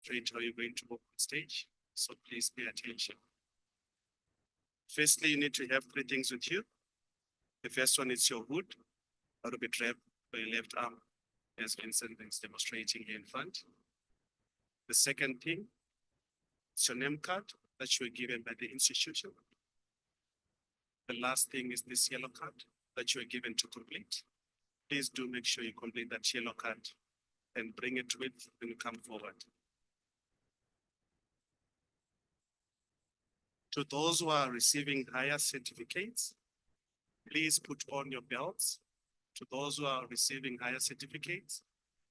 demonstrate how you're going to walk on stage. So please pay attention. Firstly, you need to have three things with you. The first one is your hood, that will be wrapped by your left arm, as Vincent is demonstrating here in front. The second thing is your name card that you were given by the institution. The last thing is this yellow card that you were given to complete. Please do make sure you complete that yellow card and bring it with when you come forward. To those who are receiving higher certificates, please put on your belts. To those who are receiving higher certificates,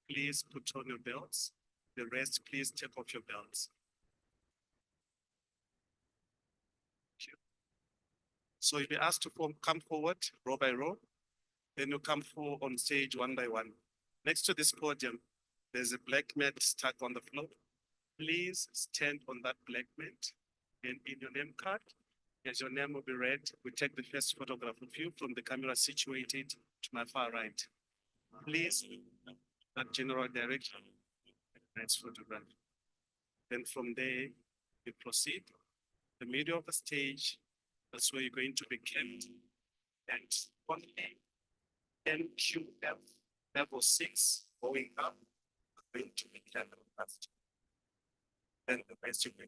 please put on your belts. The rest, please take off your belts. Thank you. So you'll be asked to come forward row by row. Then you come forward on stage one by one. Next to this podium, there's a black mat stuck on the floor. Please stand on that black mat and in your name card, as your name will be read, we take the first photograph of you from the camera situated to my far right. Please, that general direction, next photograph. Then from there, you proceed. The middle of the stage, that's where you're going to be kept. And only NQF level 6 going up, going to be kept left. Then the rest you will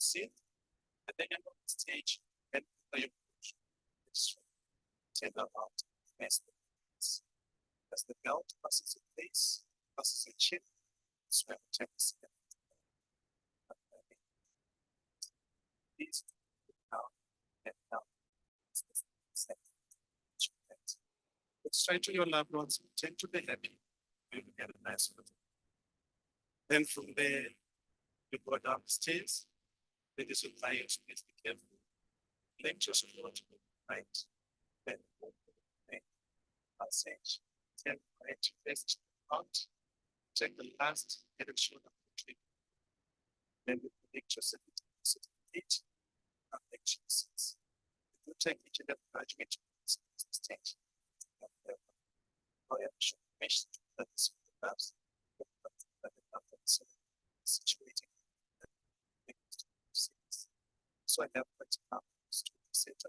see. At the end of the stage, and you take out as the belt passes the face, passes the chin, swell checks. These down and down. Let's try to your loved ones, tend to be happy. You will get a nice photo. Then from there, you go down the stairs. Ladies and clients, please be careful. Lectures are not right. Then passage. Then right first out. Check the last head and shoulder. Then the lectures and certificate and lectures. You take each and every graduate to the stage. That is perhaps situated. So I have put up to the center.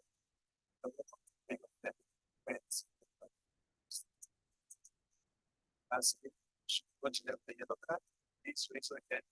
As if what you have the yellow card, please raise your hand.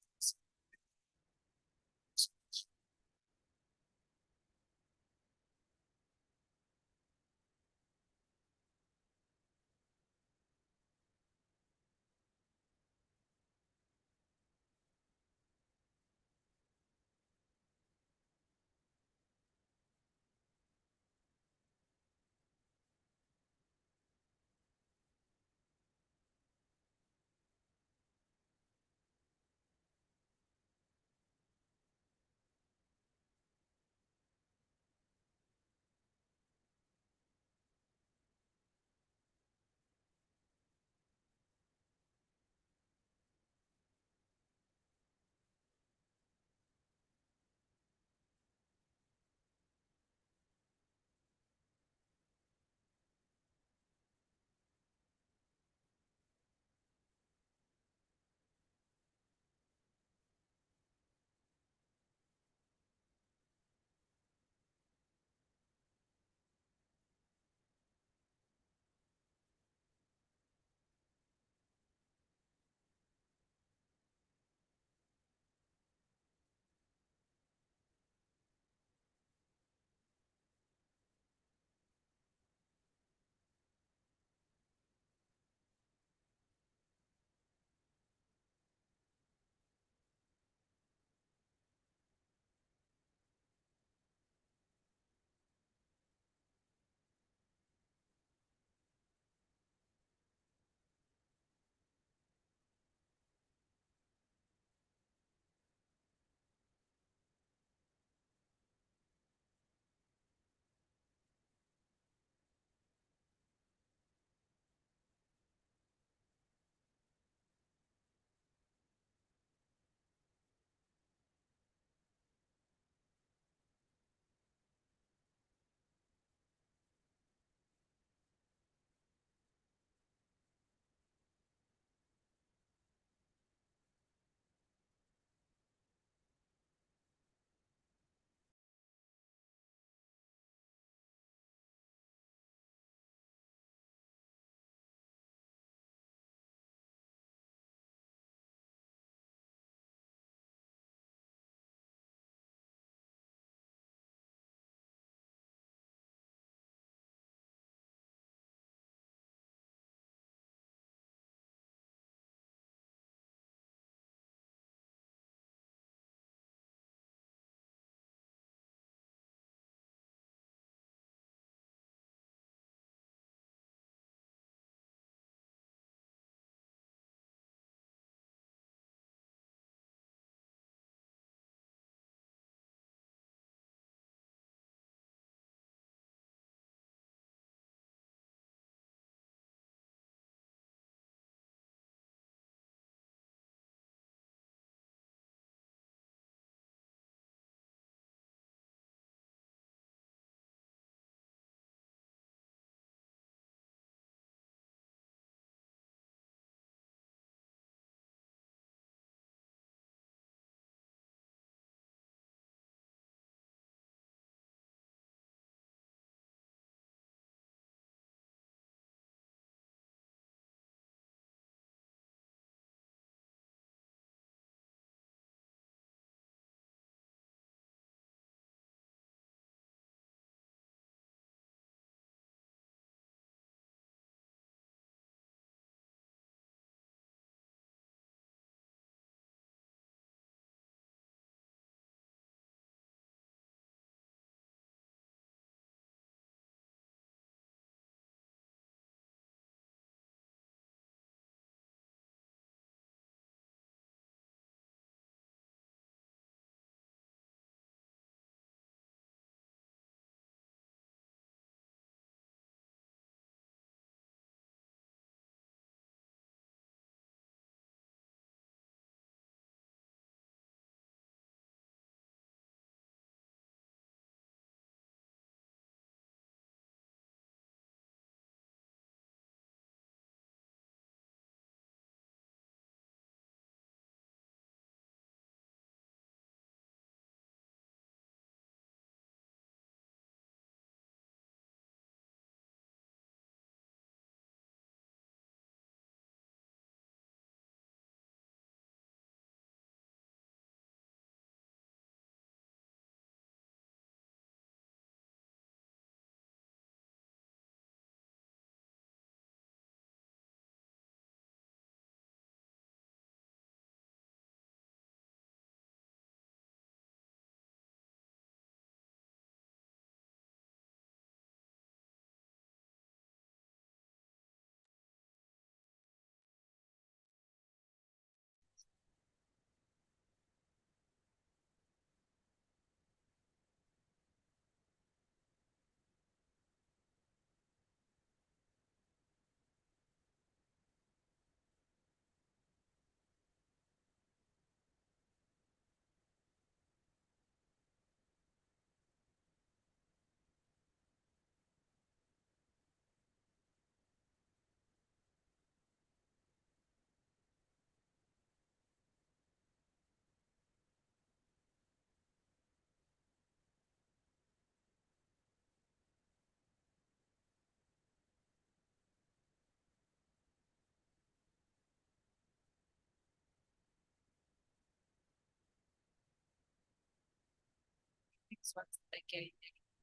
once again,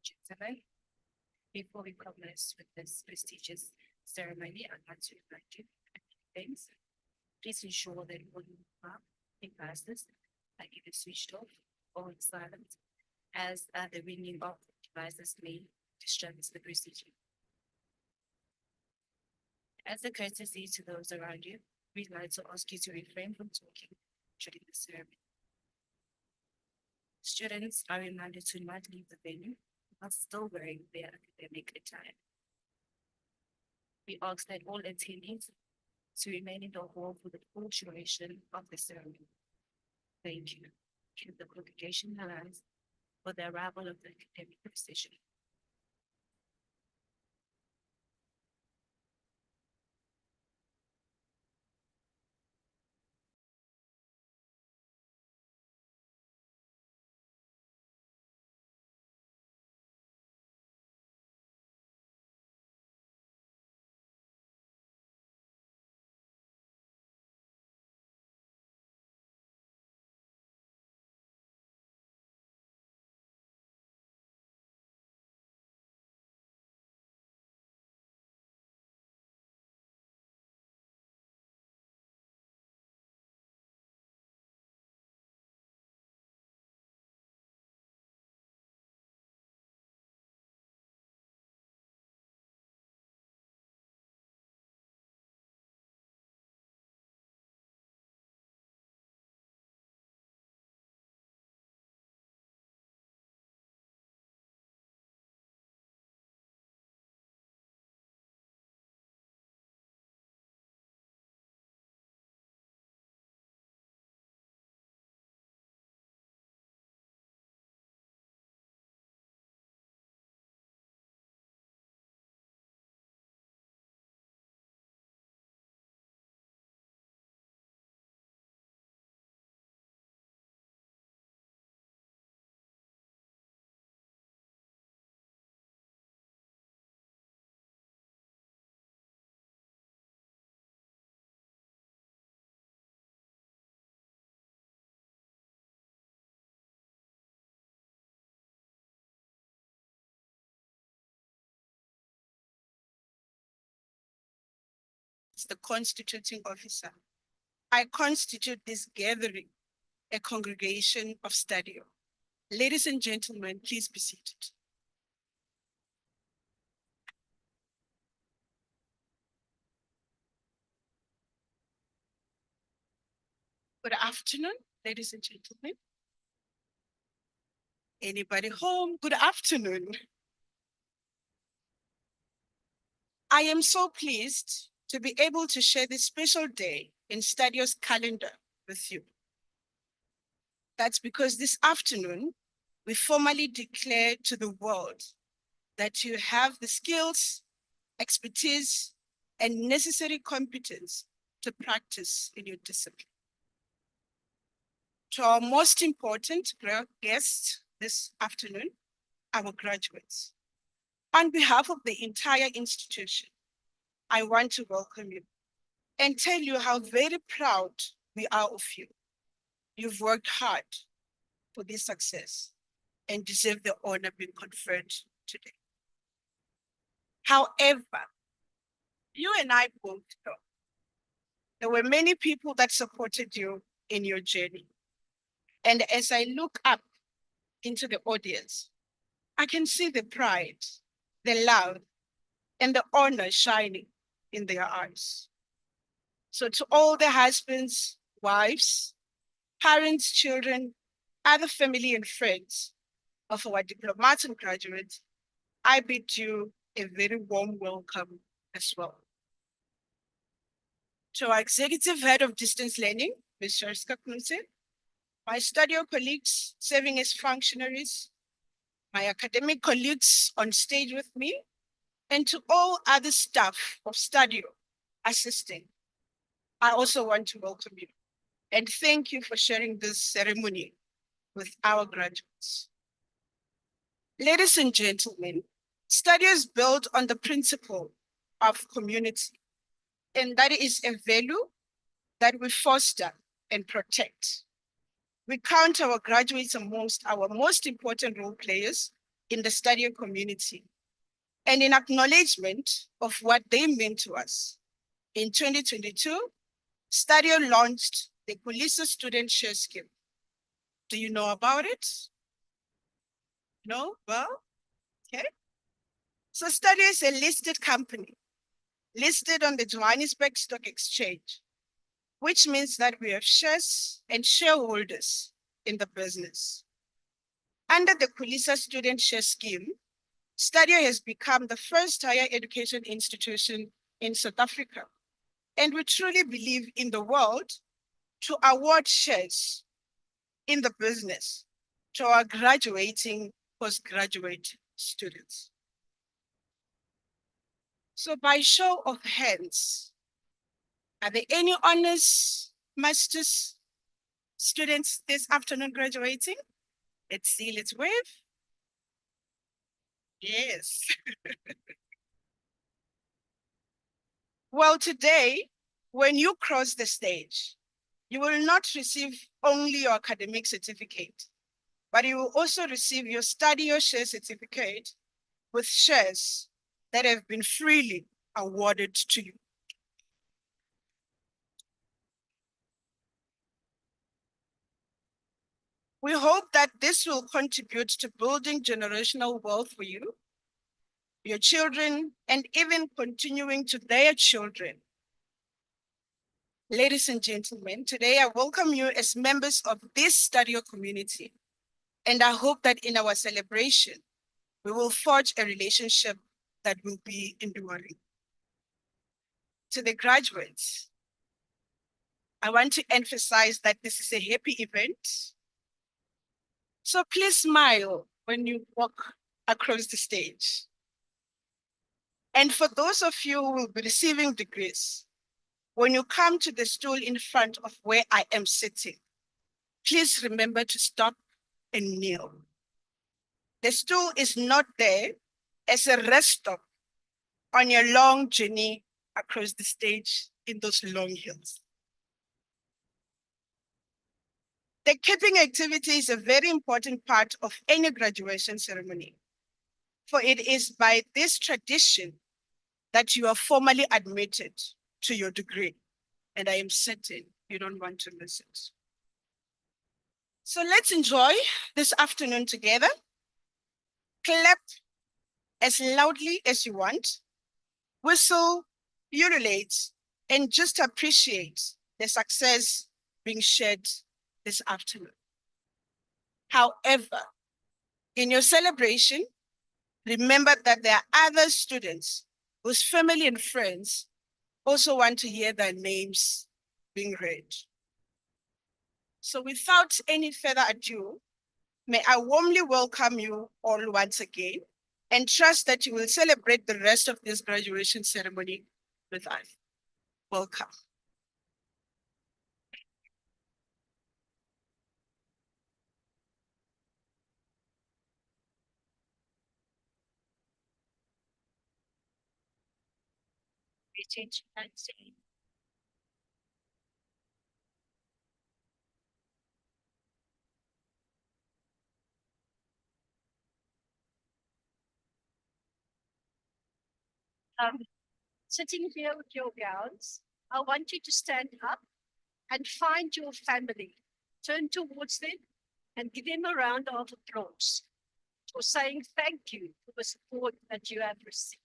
gentlemen. Before we commence with this prestigious ceremony, I'd like to remind you of a few things. Please ensure that all your devices are either switched off or in silent, as the ringing of devices may distract the procedure. As a courtesy to those around you, we'd like to ask you to refrain from talking during the ceremony. Students are reminded to not leave the venue while still wearing their academic attire. We ask that all attendees to remain in the hall for the full duration of the ceremony. Thank you. Keep the congregation alive for the arrival of the academic procession. The constituting officer. I constitute this gathering a congregation of Stadio. Ladies and gentlemen, please be seated. Good afternoon, ladies and gentlemen. Anybody home? Good afternoon. I am so pleased to be able to share this special day in Stadio's calendar with you. That's because this afternoon, we formally declare to the world that you have the skills, expertise, and necessary competence to practice in your discipline. To our most important guests this afternoon, our graduates. On behalf of the entire institution, I want to welcome you and tell you how very proud we are of you. You've worked hard for this success and deserve the honor being conferred today. However, you and I both know there were many people that supported you in your journey. And as I look up into the audience, I can see the pride, the love, and the honor shining in their eyes. So to all the husbands, wives, parents, children, other family and friends of our diplomats and graduates, I bid you a very warm welcome as well. To our Executive Head of Distance Learning, Ms. Sharska Knudsen, my Stadio colleagues serving as functionaries, my academic colleagues on stage with me, and to all other staff of Stadio assisting, I also want to welcome you and thank you for sharing this ceremony with our graduates. Ladies and gentlemen, Stadio is built on the principle of community, and that is a value that we foster and protect. We count our graduates amongst our most important role players in the Stadio community. And in acknowledgement of what they mean to us, in 2022, Stadio launched the Kulisa Student Share Scheme. Do you know about it? No? Well, okay. So Stadio is a listed company, listed on the Johannesburg Stock Exchange, which means that we have shares and shareholders in the business. Under the Kulisa Student Share Scheme, Stadio has become the first higher education institution in South Africa. And we truly believe in the world to award shares in the business to our graduating postgraduate students. So by show of hands, are there any honors masters students this afternoon graduating? Let's see, let's wave. Yes. Well, today, when you cross the stage, you will not receive only your academic certificate, but you will also receive your Stadio share certificate with shares that have been freely awarded to you. We hope that this will contribute to building generational wealth for you, your children, and even continuing to their children. Ladies and gentlemen, today I welcome you as members of this Stadio community, and I hope that in our celebration, we will forge a relationship that will be enduring. To the graduates, I want to emphasize that this is a happy event. So please smile when you walk across the stage. And for those of you who will be receiving degrees, when you come to the stool in front of where I am sitting, please remember to stop and kneel. The stool is not there as a rest stop on your long journey across the stage in those long hills. The capping activity is a very important part of any graduation ceremony, for it is by this tradition that you are formally admitted to your degree, and I am certain you don't want to miss it. So let's enjoy this afternoon together. Clap as loudly as you want, whistle, ululate, and just appreciate the success being shared this afternoon. However, in your celebration, remember that there are other students whose family and friends also want to hear their names being read. So without any further ado, may I warmly welcome you all once again and trust that you will celebrate the rest of this graduation ceremony with us. Welcome. Change and say. Sitting here with your gowns, I want you to stand up and find your family. Turn towards them and give them a round of applause for saying thank you for the support that you have received.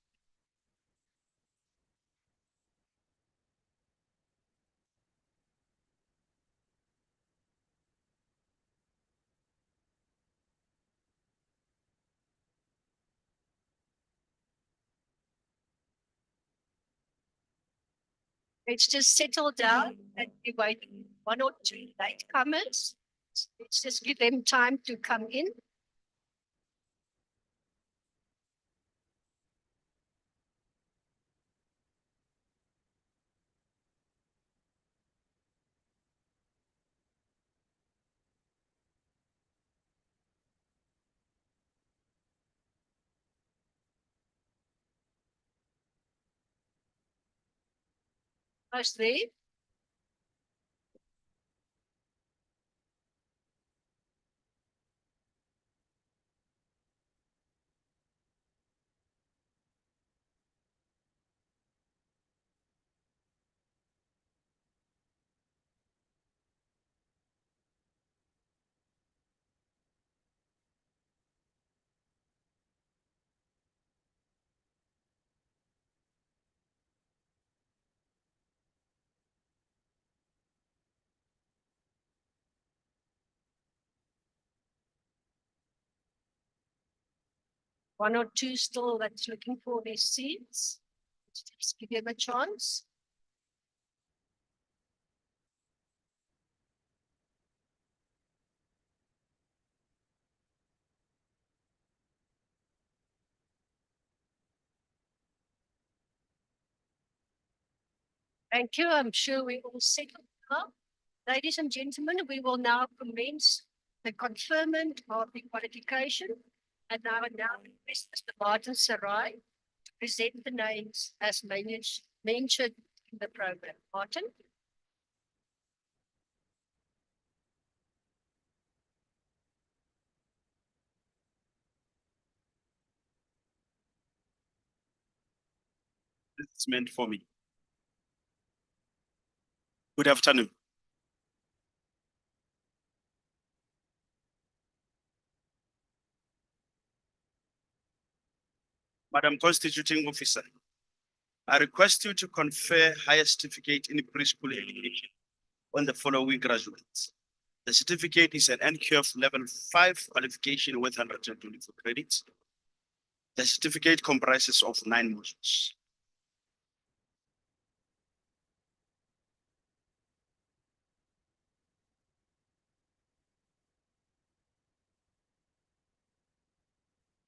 Let's just settle down and invite one or two latecomers. Let's just give them time to come in. First there. one or two still that's looking for their seats. Just give them a chance. Thank you. I'm sure we all settled now. Ladies and gentlemen, we will now commence the conferment of the qualification. And I will now request Mr. Martin Sarai to present the names as mentioned in the program. Martin? This is meant for me. Good afternoon. Madam Constituting Officer, I request you to confer higher certificate in preschool education on the following graduates. The certificate is an NQF level 5 qualification with 124 credits. The certificate comprises of 9 modules.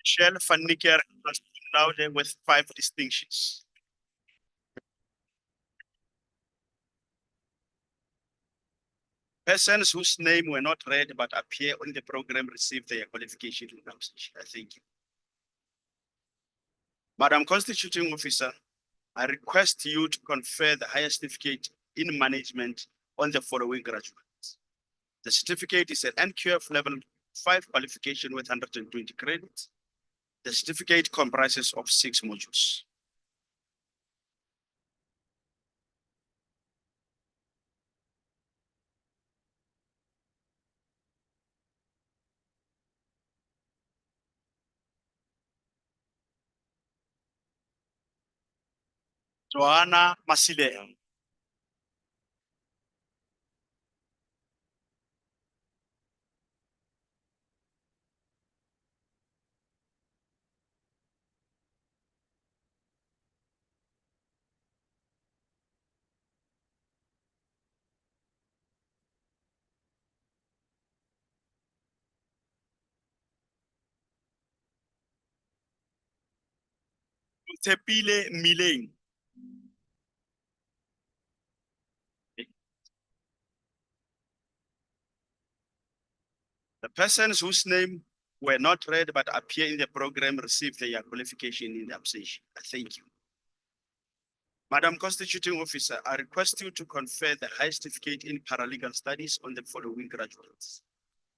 Michelle van Niekerk has been laude with 5 distinctions. Persons whose name were not read but appear on the program receive their qualification in absentia. Thank you. Madam Constituting Officer, I request you to confer the higher certificate in management on the following graduates. The certificate is an NQF level 5 qualification with 120 credits. The certificate comprises of 6 modules. Joanna Masile. Tepile Mileng. The persons whose name were not read but appear in the program receive their qualification in absentia. Thank you. Madam Constituting Officer, I request you to confer the high certificate in paralegal studies on the following graduates.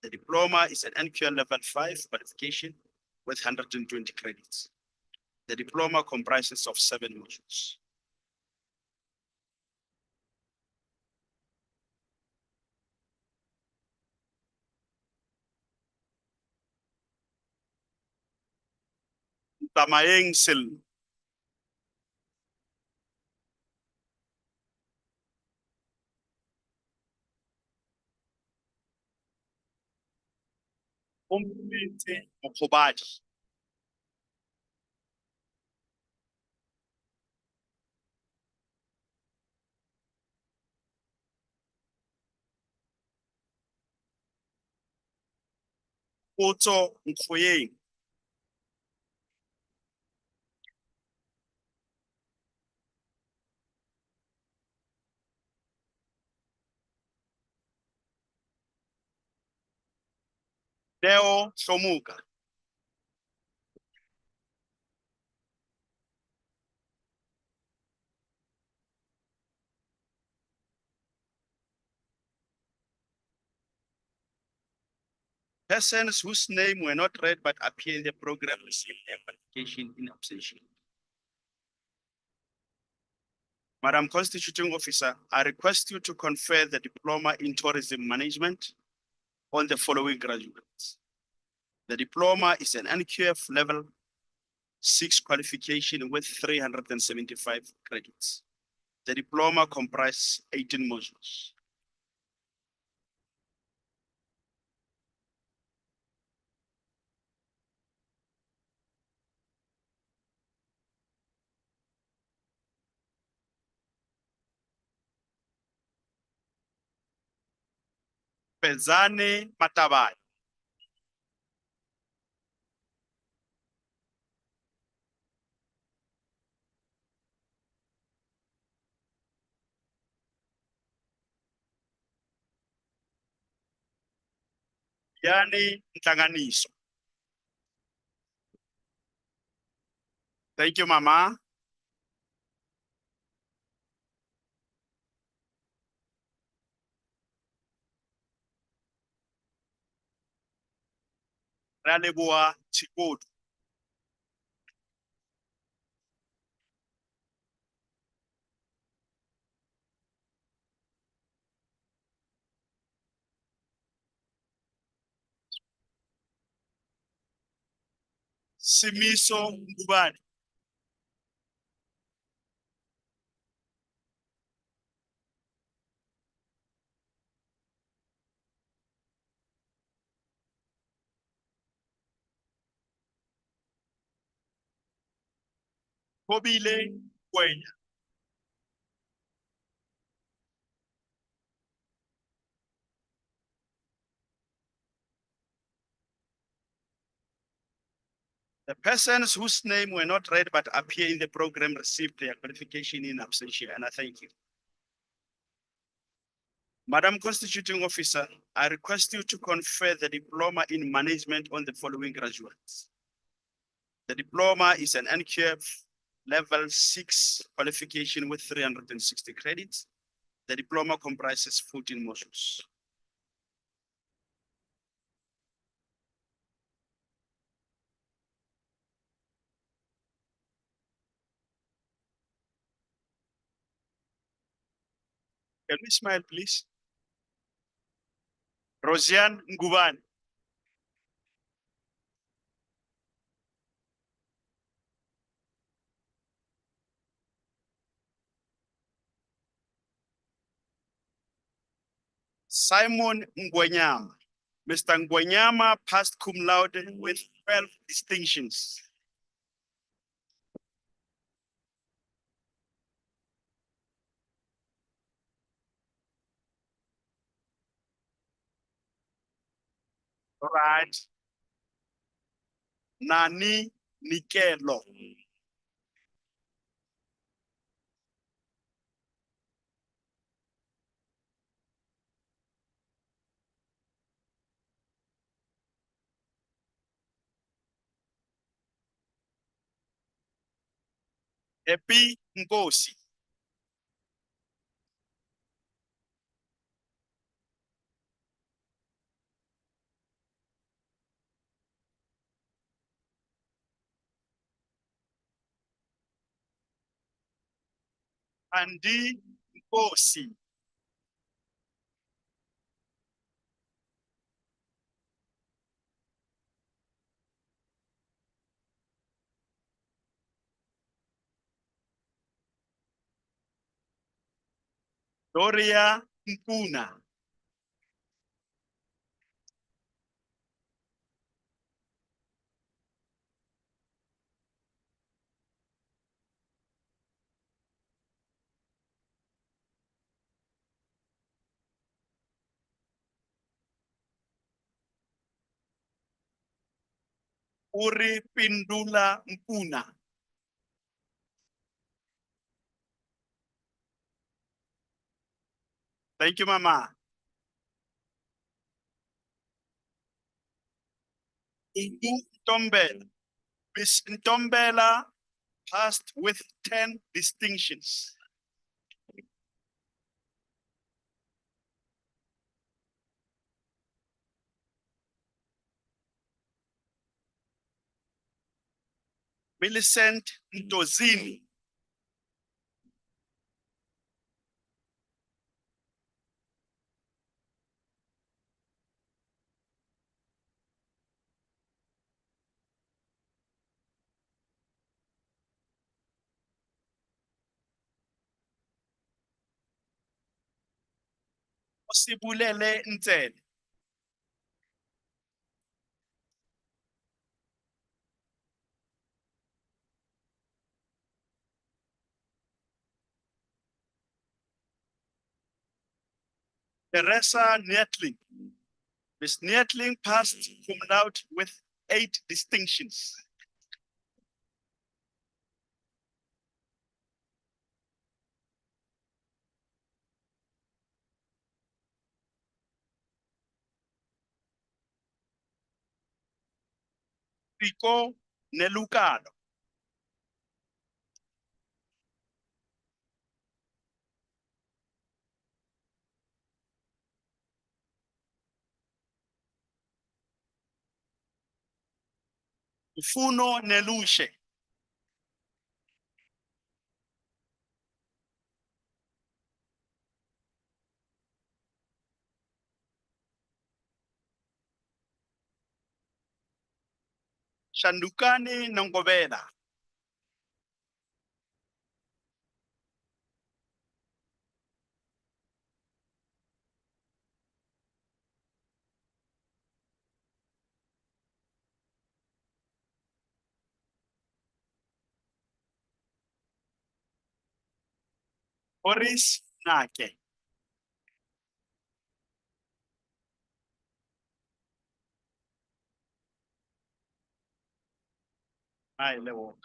The diploma is an NQL level 5 qualification with 120 credits. The diploma comprises of 7 modules. Tamayeng Sil. Umpete Mokobadi. Otto Mfoyeng. Deo Shomuka. Persons whose name were not read but appear in the program receive their qualification in absentia. Madam Constituting Officer, I request you to confer the diploma in tourism management on the following graduates. The diploma is an NQF level 6 qualification with 375 credits. The diploma comprises 18 modules. Pezane Matabai. Yani Ntanganiso. Thank you, Mama. Raleboa Chikodu. Simiso Ngubani. Kobile Kwenya. The persons whose name were not read but appear in the program received their qualification in absentia, and I thank you. Madam Constituting Officer, I request you to confer the diploma in management on the following graduates. The diploma is an NQF level 6 qualification with 360 credits. The diploma comprises 14 modules. Can we smile, please? Rosiane Ngubani. Simon Ngwenyama. Mr. Ngwenyama passed cum laude with 12 distinctions. All right. Nani Nikelo. Epi Ngosi. Andi Ngosi. Doria Mpuna. Uri Pindula Mpuna. Thank you, Mama. Ntombela. Miss Ntombela passed with 10 distinctions. Millicent Ntozini. Osibulele Ntsele. Teresa Netley. Ms. Neatling passed cum laude with 8 distinctions. Rico Nelucano. Funo Nelushe. Shandukani Nongobela. Boris Nake. Ay, lewo.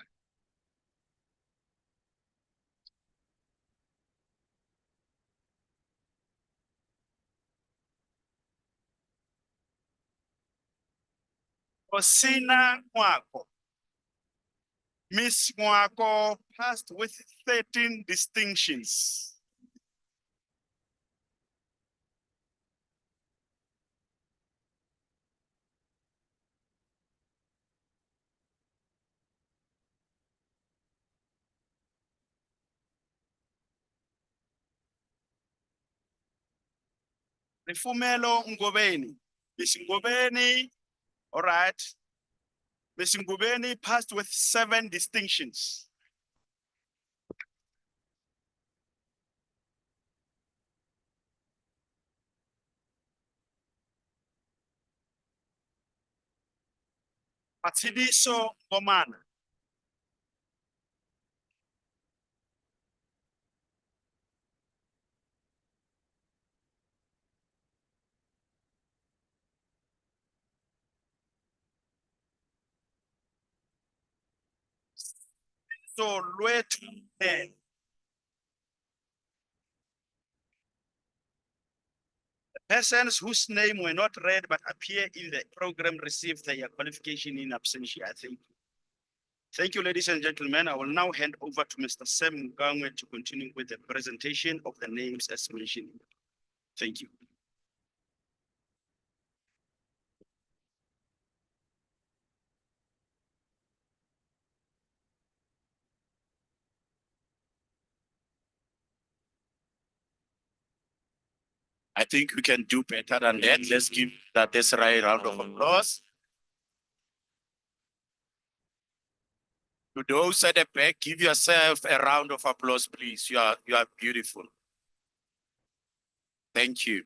Osina Mwako. Miss Mwako passed with 13 distinctions. Rifumelo Ngobeni. Miss Ngobeni, all right. Miss Ngobeni passed with 7 distinctions. Matidiso Ngomana. So Lwetu N. Persons whose name were not read but appear in the program received their qualification in absentia. Thank you, ladies and gentlemen. I will now hand over to Mr. Sam Mugangwe to continue with the presentation of the names as mentioned. Thank you. I think we can do better than that. Let's give that Desiree a round of applause. To those at the back, give yourself a round of applause, please. You are beautiful. Thank you.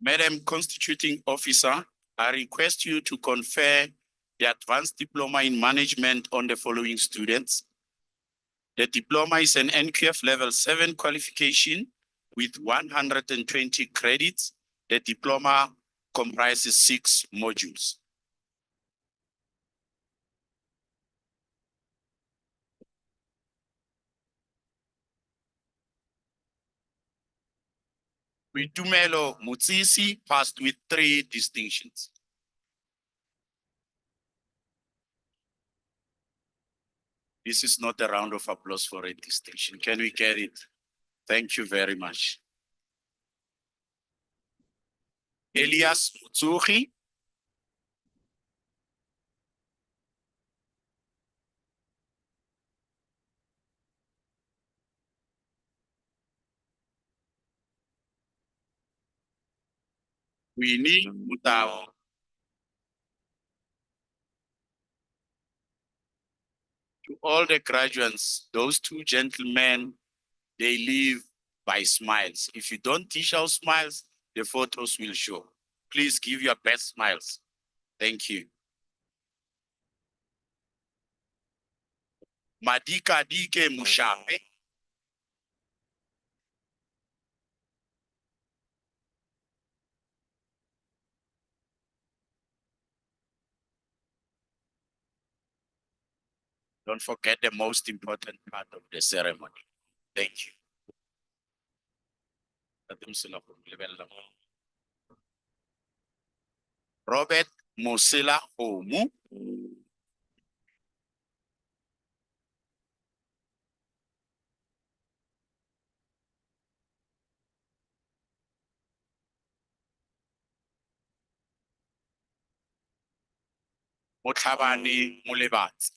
Madam Constituting Officer, I request you to confer the Advanced Diploma in Management on the following students. The diploma is an NQF Level 7 qualification with 120 credits. The diploma comprises 6 modules. Witumelo Mutsisi passed with 3 distinctions. This is not a round of applause for a distinction. Can we get it? Thank you very much. Elias Mutsuhi. Winnie Mutao. To all the graduates, those 2 gentlemen, they live by smiles. If you don't dish out smiles, the photos will show. Please give your best smiles. Thank you. Madika Dike Mushape. Don't forget the most important part of the ceremony. Thank you. Robert Musila Omu. Motabani Mulebat.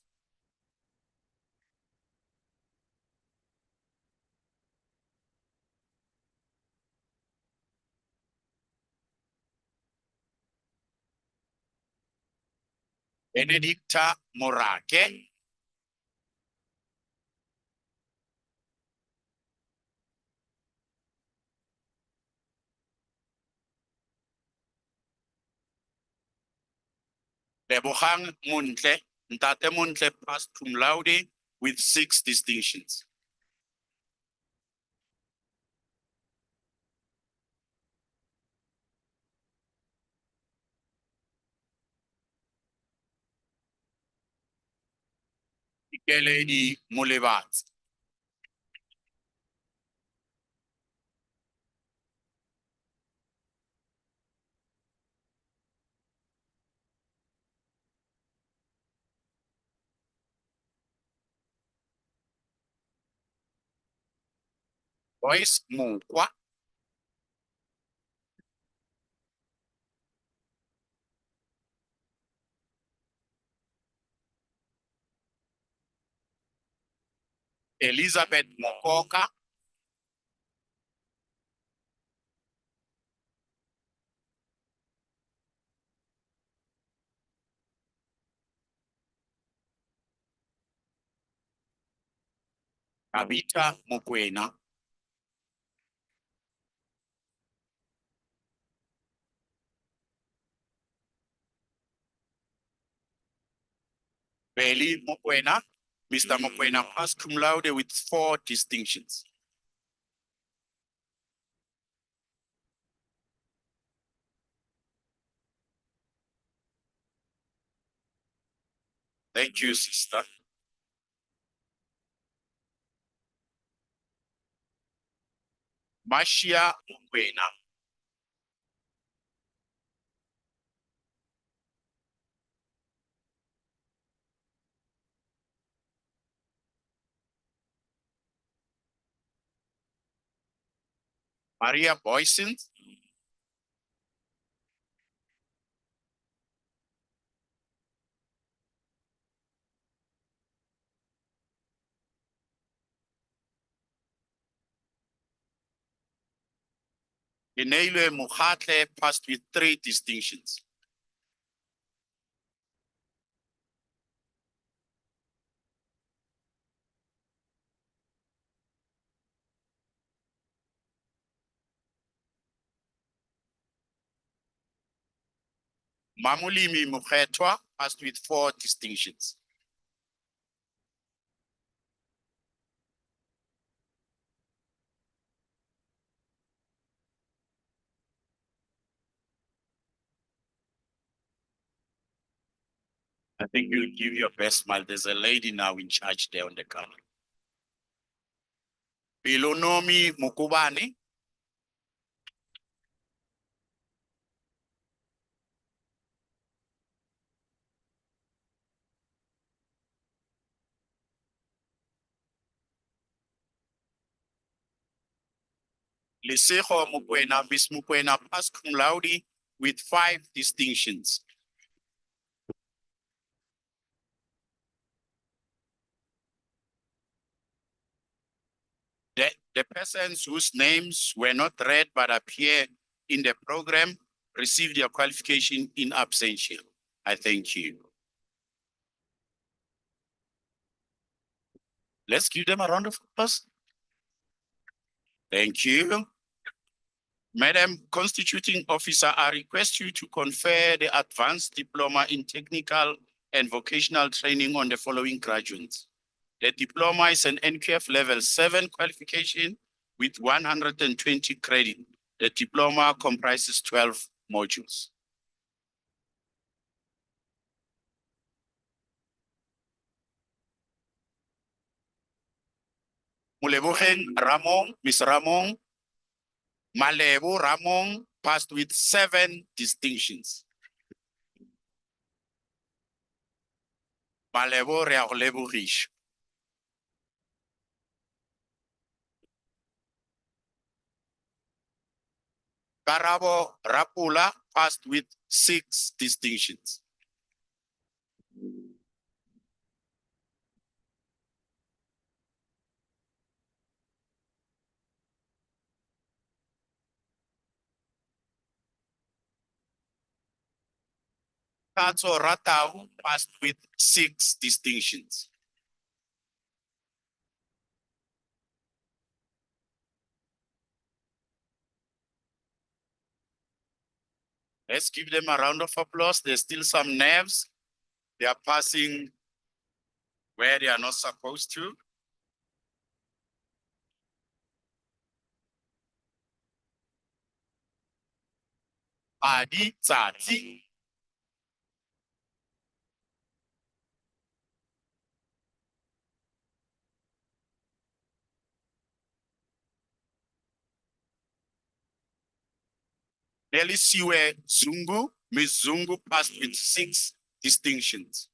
Benedicta Morake. Lebohang Muntle, Ntate Muntle passed cum laude with 6 distinctions. Ikeledi Mulebat. Boyce Mukwa. Elizabeth Mokoka. Abita Mokwena. Bailey Mokwena. Mr. Mokwena passed cum laude with 4 distinctions. Thank you, sister. Mashia Mokwena. Maria Boyson. Ineile Muhatle passed with 3 distinctions. Mamulimi Mukhetwa passed with 4 distinctions. I think you'll give your best smile. There's a lady now in charge there on the counter. Bilonomi Mukubani. Liseho Mukwena, Miss Mukwena passed cum laude with 5 distinctions. The persons whose names were not read but appear in the program received their qualification in absentia. I thank you. Let's give them a round of applause. Thank you. Madam Constituting Officer, I request you to confer the Advanced Diploma in Technical and Vocational Training on the following graduates. The diploma is an NQF level 7 qualification with 120 credit. The diploma comprises 12 modules. Molebogeng Ramon, Miss Ramon, Malebo Ramon passed with 7 distinctions. Malebo re a go lebogiša. Karabo Rapula passed with 6 distinctions. Katso Ratau passed with 6 distinctions. Let's give them a round of applause. There's still some nerves. They are passing where they are not supposed to. Adi Tsatsi. Nelly Siwe Zungu. Miss Zungu passed with 6 distinctions.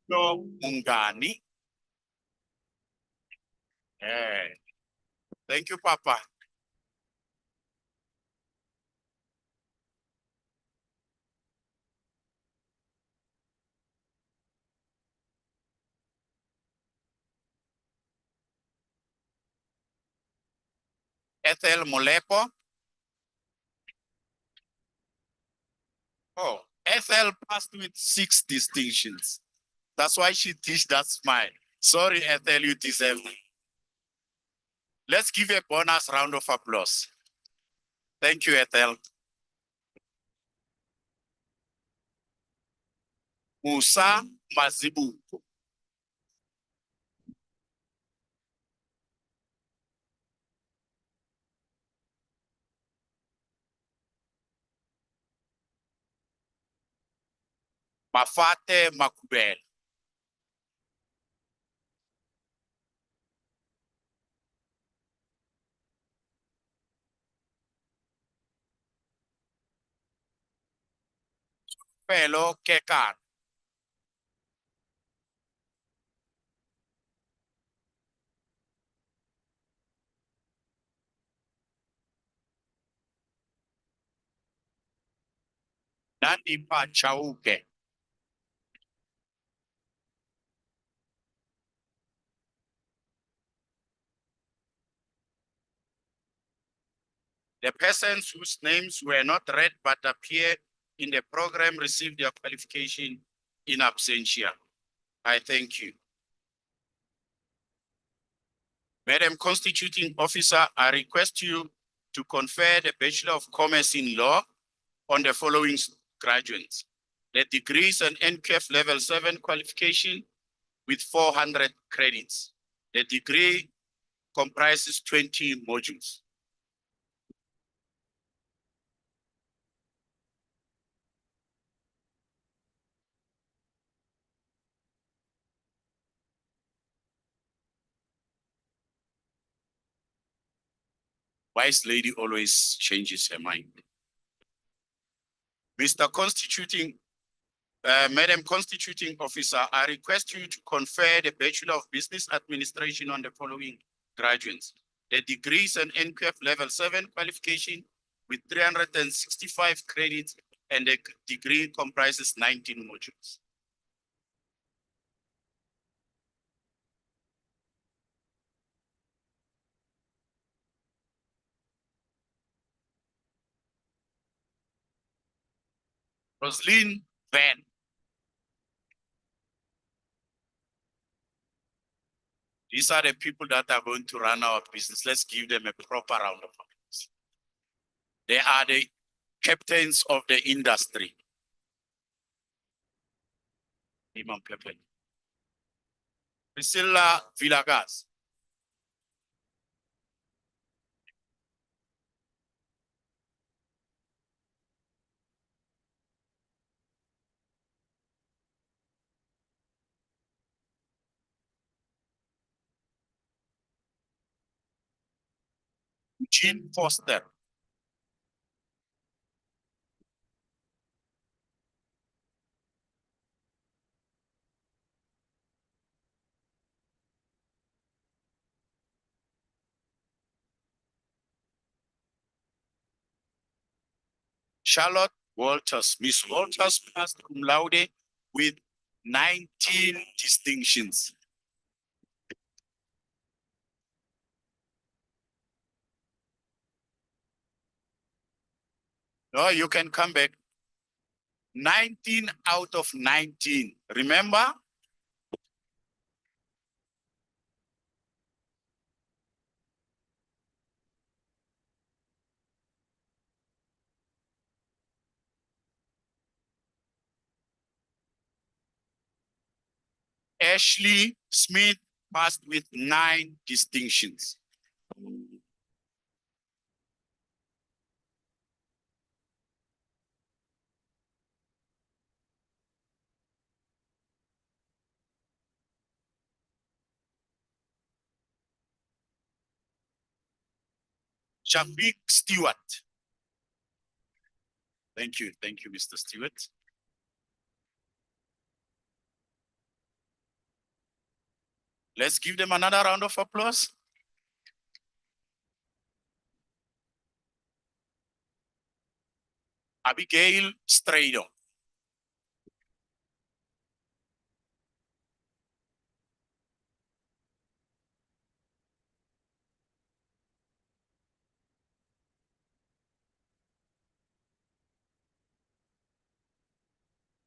No Mungani. Thank you, Papa. Ethel Molepo. Oh, Ethel passed with 6 distinctions. That's why she teach that smile. Sorry, Ethel, you deserve it. Let's give a bonus round of applause. Thank you, Ethel. Musa Mazibu. Mafate Makubel. Fellow Kekan. Nanipa Chauke. The persons whose names were not read but appear in the program received their qualification in absentia. I thank you. Madam Constituting Officer, I request you to confer the Bachelor of Commerce in Law on the following graduates. The degree is an NQF level 7 qualification with 400 credits. The degree comprises 20 modules. Wise lady always changes her mind. Madam Constituting Officer, I request you to confer the Bachelor of Business Administration on the following graduates. The degree is an NQF level 7 qualification with 365 credits, and the degree comprises 19 modules. Roslyn Van. These are the people that are going to run our business. Let's give them a proper round of applause. They are the captains of the industry. Imam Pepe. Priscilla Villagas. Eugene Foster. Charlotte Walters. Miss Walters passed cum laude with 19 distinctions. No, you can come back. 19 out of 19. Remember? Ashley Smith passed with 9 distinctions. Shavik Stewart. Thank you, Mr. Stewart. Let's give them another round of applause. Abigail Stadio.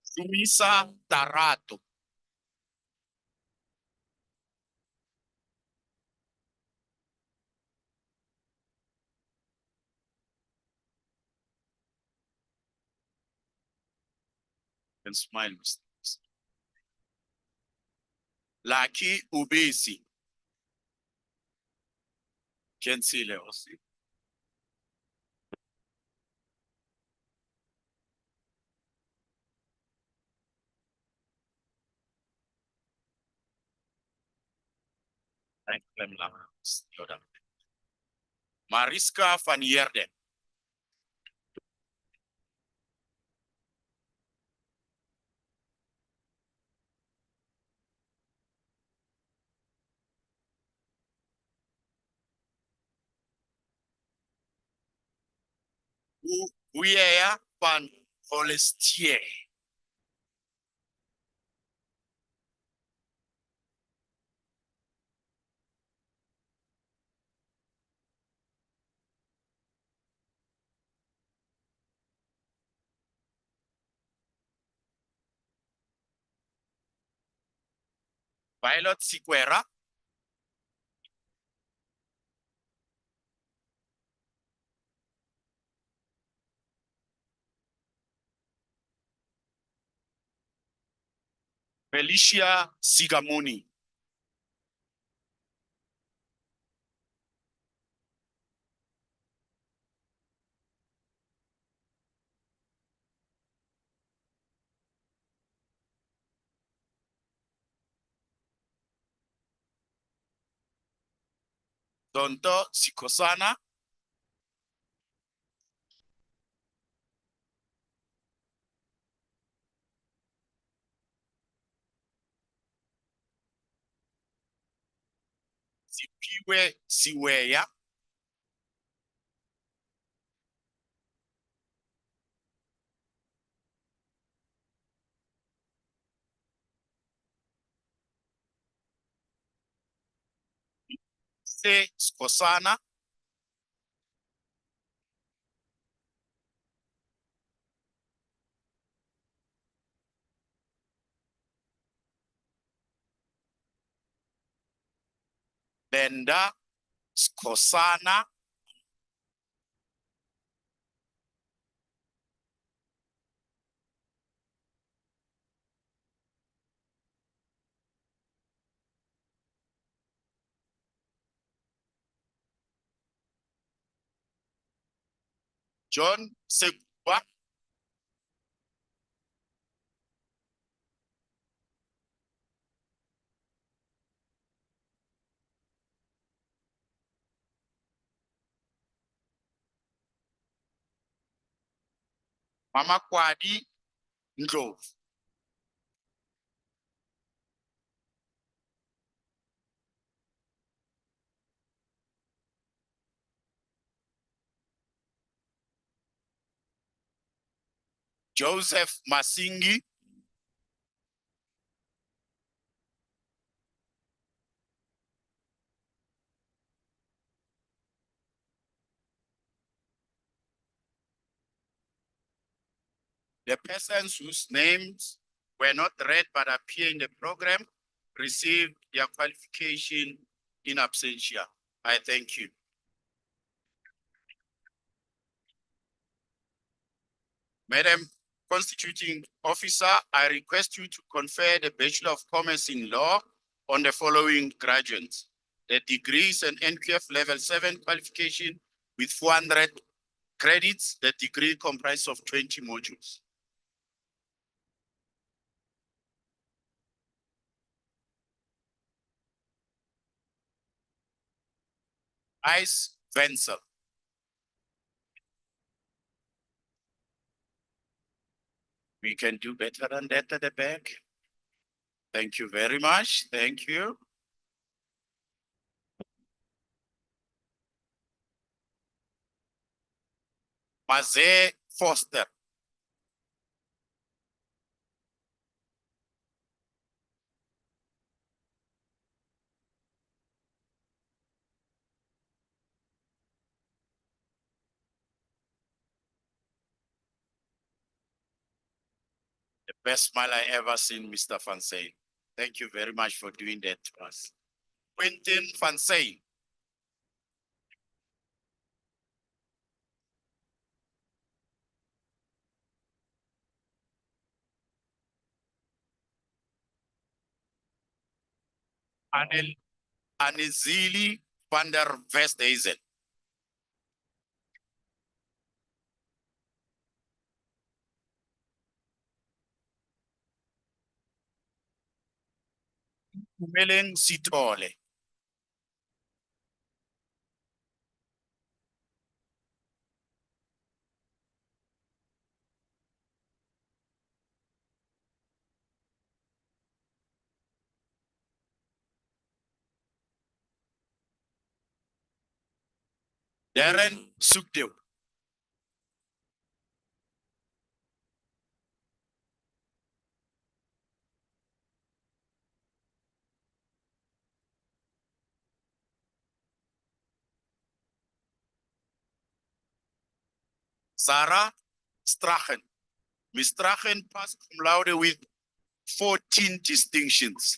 Sumisa Tarato. And smile, Mr. Lucky Ubesi. Gentile aussi. Mariska van Heerden. Uea van Holestier. Violet Siquera. Felicia Sigamoni. Donto Sikosana. Sipiwe Siweya. Se Skosana. Lenda Skosana, John Sekuba, Mama Kwadi Ndlovu. Joseph Masingi, the persons whose names were not read but appear in the program received their qualification in absentia. I thank you. Madam Constituting Officer, I request you to confer the Bachelor of Commerce in Law on the following graduates. The degrees and NQF Level 7 qualification with 400 credits. The degree comprises of 20 modules. Ice Venzel. We can do better than that at the back. Thank you very much. Thank you. Maze Foster. The best smile I ever seen, Mr. Van Sey. Thank you very much for doing that to us. Quentin Van Sey. Anizili van der Westhuizen. Melen Sitole. Darren Sukdew. Sarah Strachen. Ms. Strachen passed cum laude with 14 distinctions.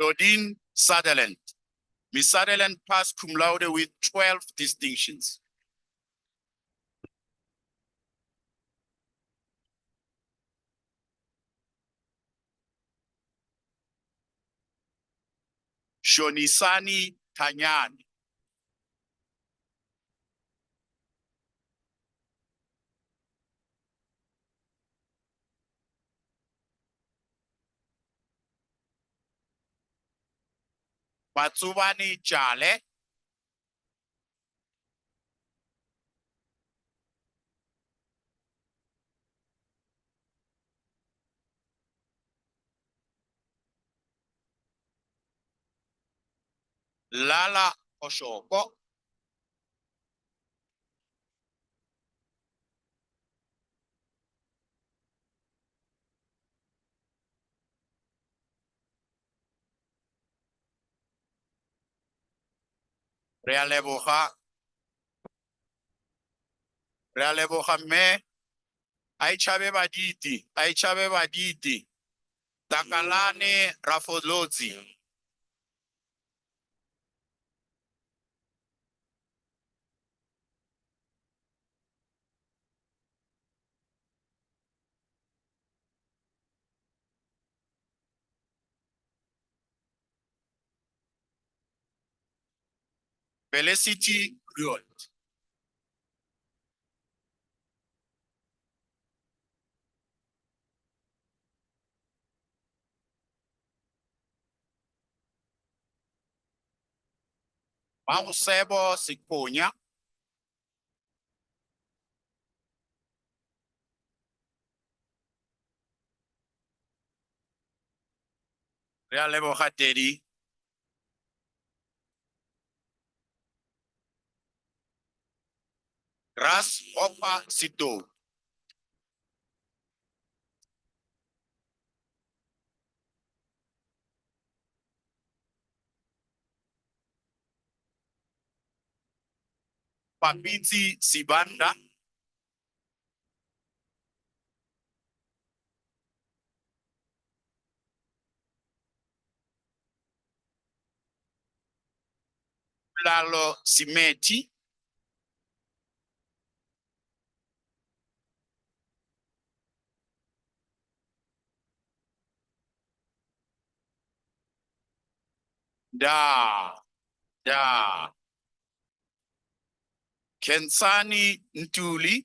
Claudine Sutherland. Ms. Sutherland passed cum laude with 12 distinctions. Shonisani Tanyani. Matsubani Jale. Lala Oshoko. Realeboha Re a leboga mme. A itšhabe baditi. Takalane Rafolotsi. Felicity Riot. Mausebo Sikonya. Re a leboga Teddy. Ras Opa Sito. Papiti Sibanda. Lalo Simeti. Da. Kensani Ntuli.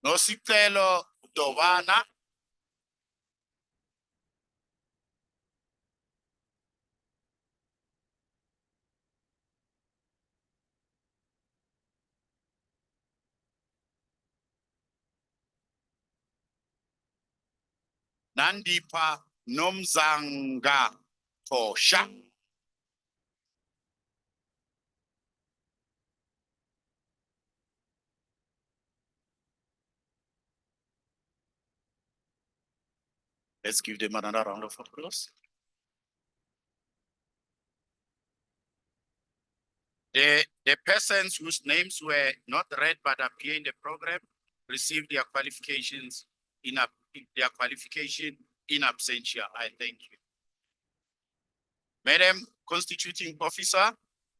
Nositelo Dovana. Nandipa Nomzanga Tosha. Let's give them another round of applause. The persons whose names were not read but appear in the program received their qualifications their qualification in absentia. I thank you. Madam Constituting Officer,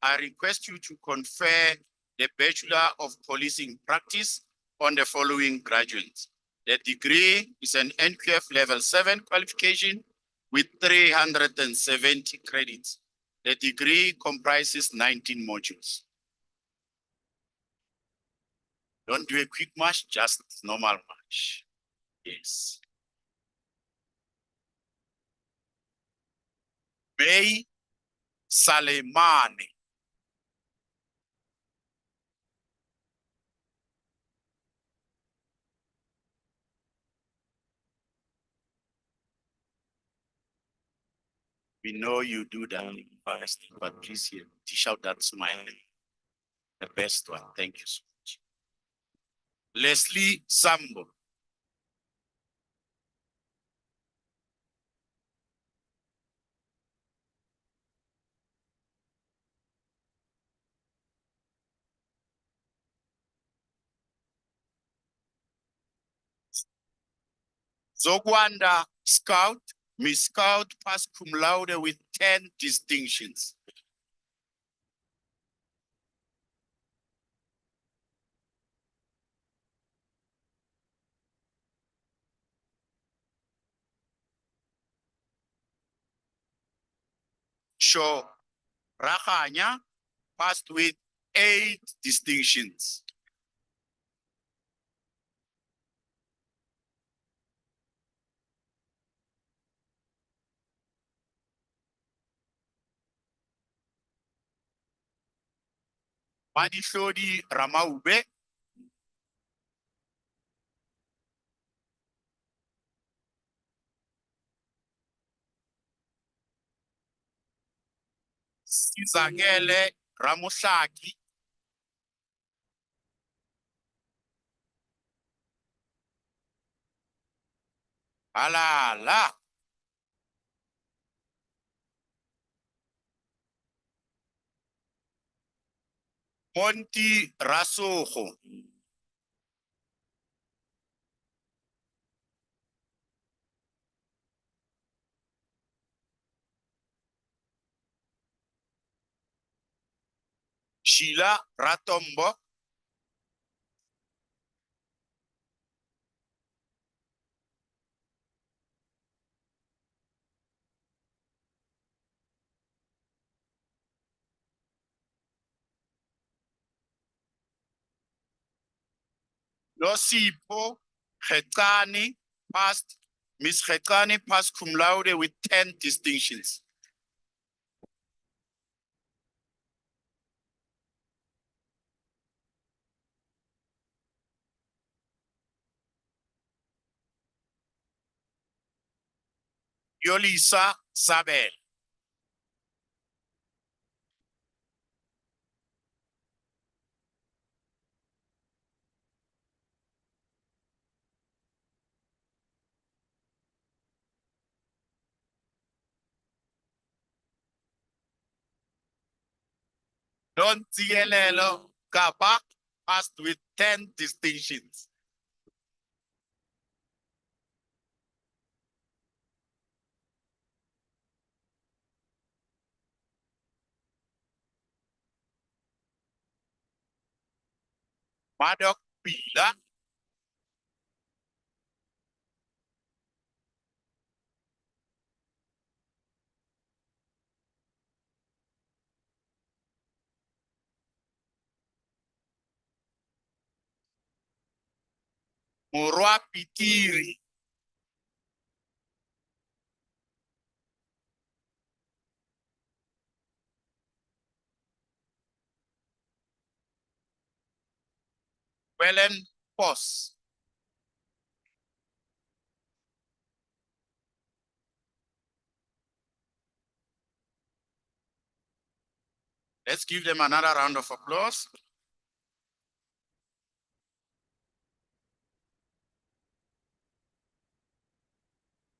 I request you to confer the Bachelor of Policing Practice on the following graduates. The degree is an NQF Level 7 qualification with 370 credits. The degree comprises 19 modules. Don't do a quick march, just normal march. Yes. May Salemani. We know you do that first, but please here, dish out that smile. The best one. Thank you so much. Leslie Sambo. Zogwanda Scout, Miss Scout passed cum laude with 10 distinctions. Sho Rahanya passed with 8 distinctions. Madishodi Ramaube. Sizangele Ramushaki. Alala. Monty Rasogo. Sheila Ratombo. Losipo Khetani passed. Miss Khetani passed cum laude with 10 distinctions. Yolisa Sabel. Don Tielelo Kaba passed with 10 distinctions. Madok Pila. Morwa Pitiri. Wellen Poss. Let's give them another round of applause.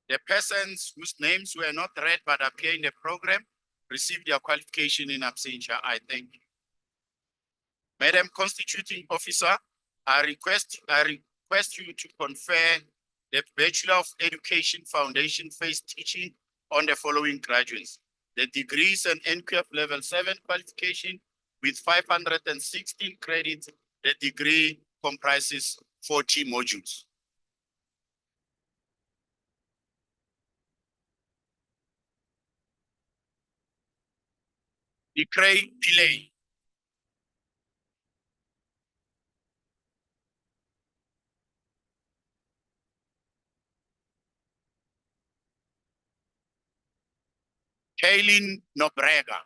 The persons whose names were not read but appear in the program received their qualification in absentia. I thank you. Madam Constituting Officer, I request you to confer the Bachelor of Education Foundation Phase Teaching on the following graduates. The degrees and NQF Level 7 qualification with 516 credits. The degree comprises 40 modules. Decree Pillay. Kaylin Nobrega.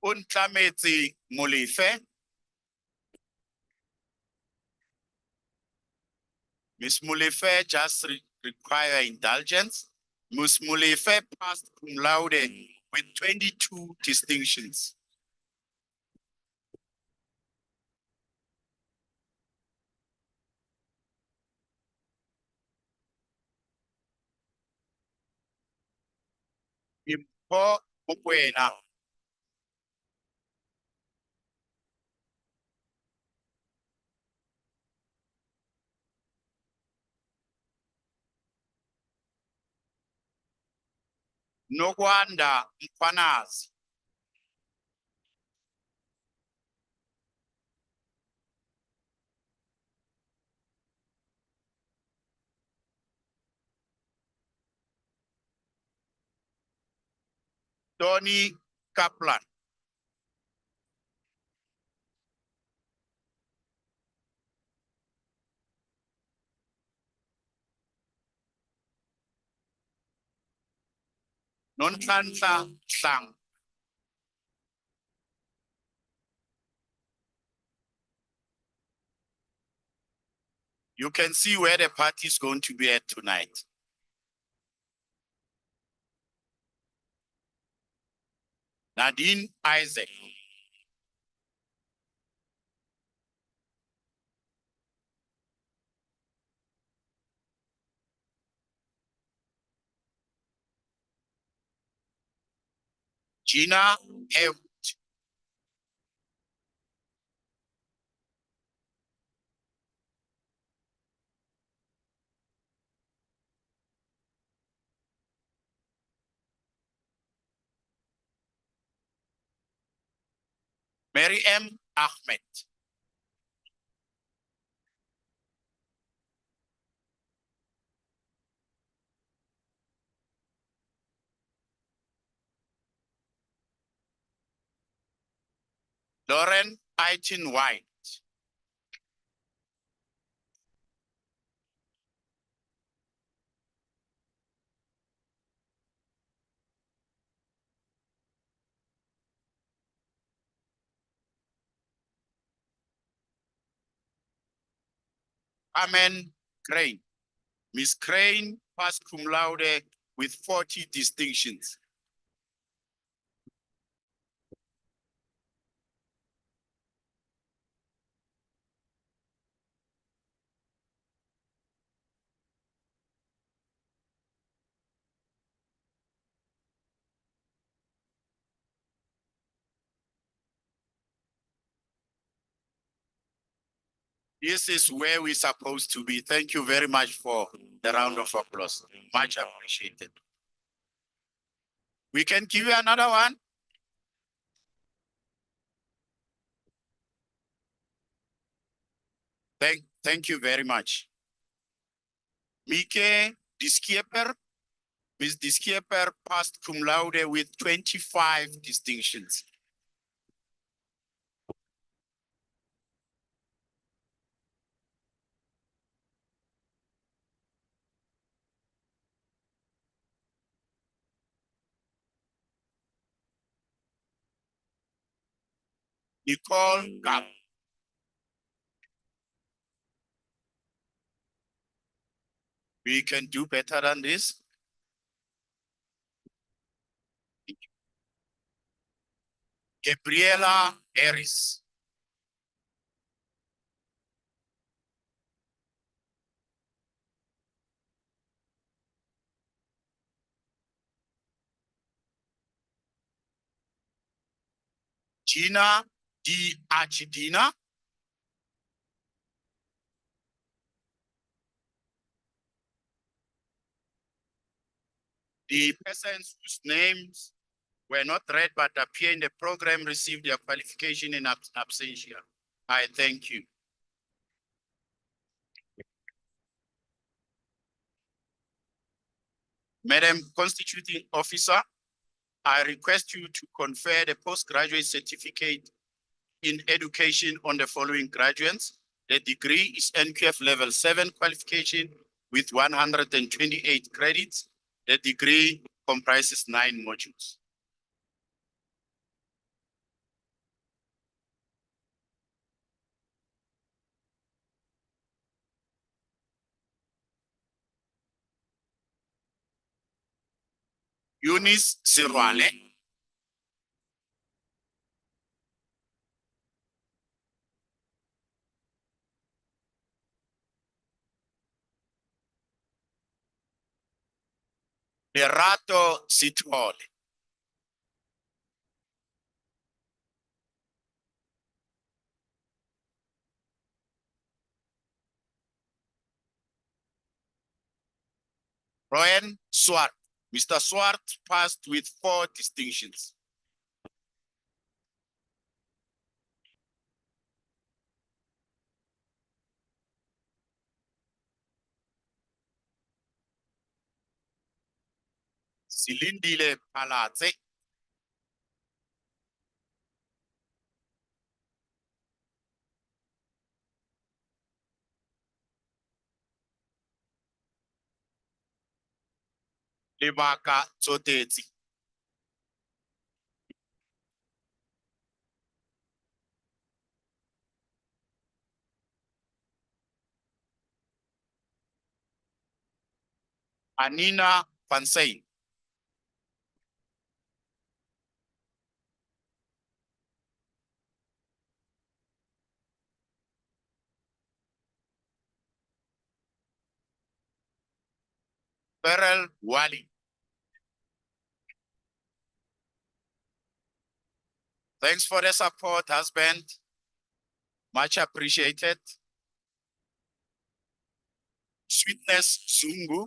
Untlametse Molefe. Ms. Molefe just require indulgence. Ms. Molefe passed cum laude with 22 distinctions. Impo Mokwena. Nogwanda Mkwanazi. Tony Kaplan. Nonhlanhla Hlang. You can see where the party is going to be at tonight. Nadine Isaac. Gina Ew. Mary M. Ahmed. Lauren Aitin White. Amen Crane. Miss Crane passed cum laude with 40 distinctions. This is where we're supposed to be. Thank you very much for the round of applause. Much appreciated. We can give you another one. Thank you very much. Mike Diskieper. Ms. Diskieper passed cum laude with 25 distinctions. Nicole Gap. We can do better than this. Gabriela Harris. Gina D. Archidina. The persons whose names were not read but appear in the program received their qualification in absentia. I thank you. Madam Constituting Officer, I request you to confer the postgraduate certificate in education on the following graduates. The degree is NQF level 7 qualification with 128 credits. The degree comprises 9 modules. Eunice Sirwale. Lerato Sitole. Rowan Swart. Mr. Swart passed with 4 distinctions. Silindile Palatse. Lebaka Tsotetsi. Anina Pansein. Beryl Wali. Thanks for the support, husband. Much appreciated. Sweetness Zungu.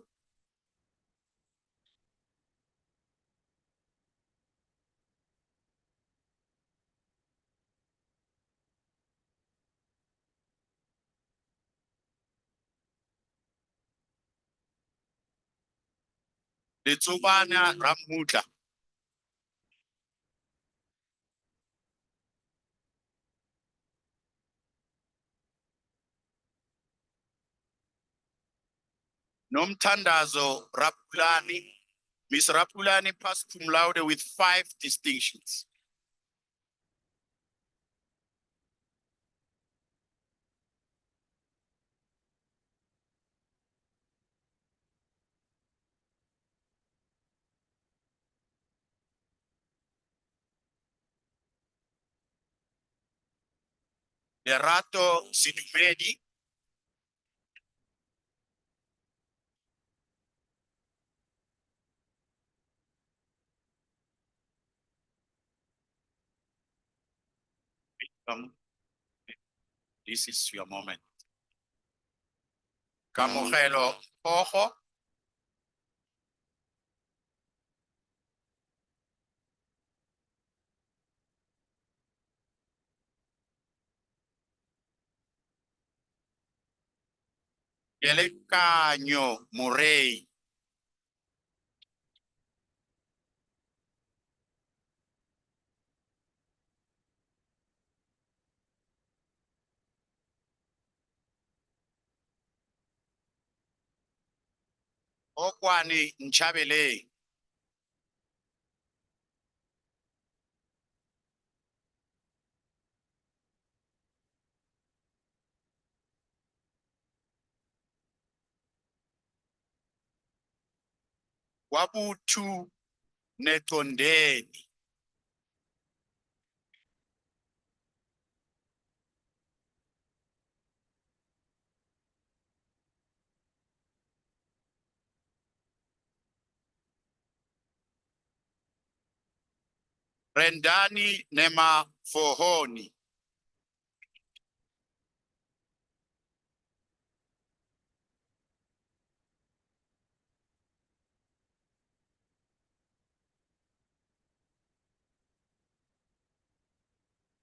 Litsubana Ramutla. Nomtandazo Rapulani. Miss Rapulani passed cum laude with 5 distinctions. Lerato Sidumedi. This is your moment. Kamogelo Ojo. Yelekanyo Murray. Okwani Nchabele. Wabutu Netondeni. Rendani Nema Fohoni.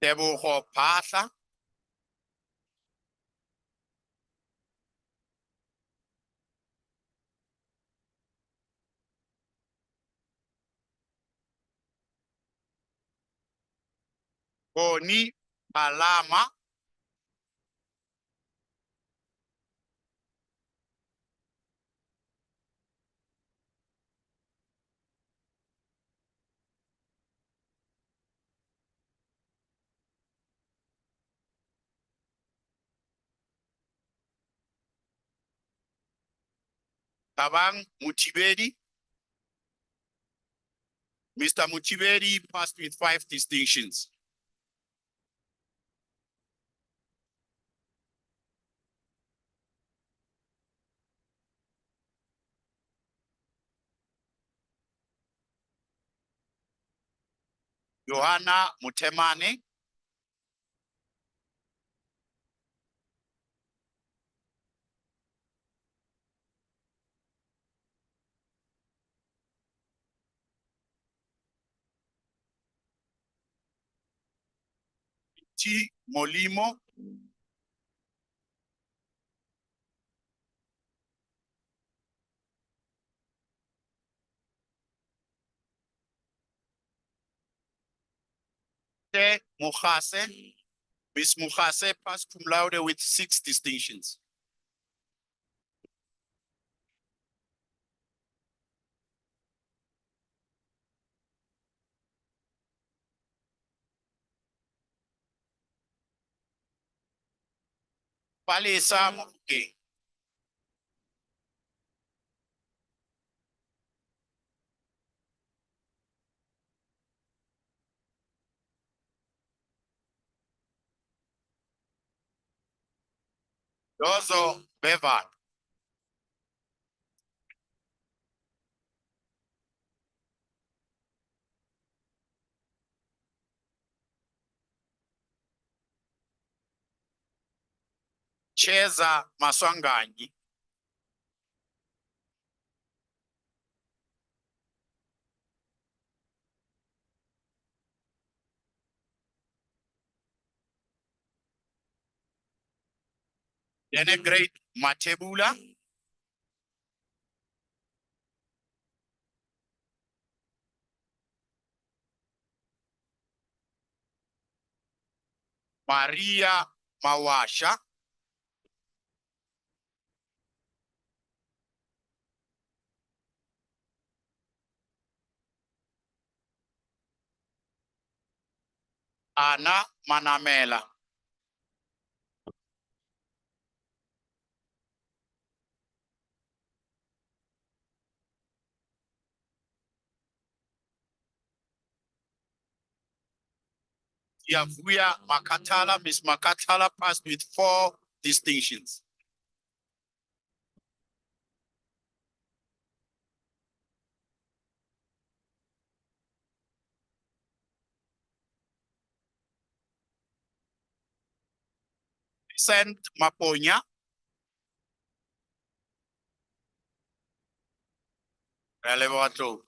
Teboho Pasa. Boni Palama. Tabang Mutibedi. Mr. Mutibedi passed with 5 distinctions. Johanna Mutemane. T. Molimo. Te Mukhase. Miss Mukhase passed cum laude with 6 distinctions. Palesa Moke. Dozo Bevan. Cheza Maswanganyi. Then a great Matebula. Maria Mawasha. Anna Manamela. Yavuya Makatala, Miss Makatala passed with 4 distinctions. Saint Maponya. Relevato.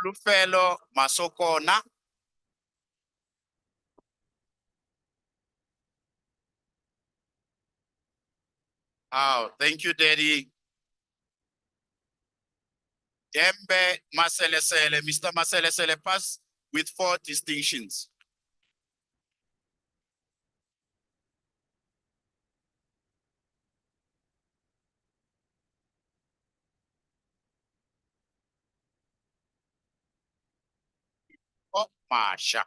Lufelo Masokona. Oh, thank you, Daddy. Dembe Maselesele, Mr. Maselesele passed with 4 distinctions. Oh, Masha.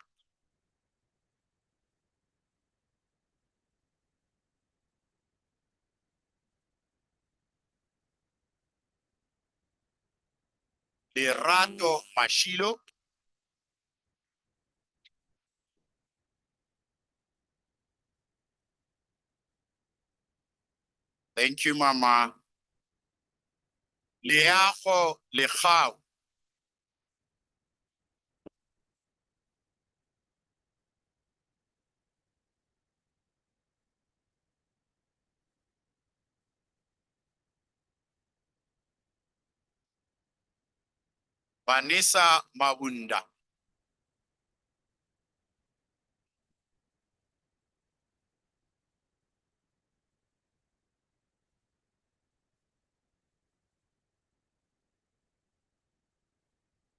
Lerato Mashilo. Thank you, Mama. Leajo Lejao. Vanessa Mabunda.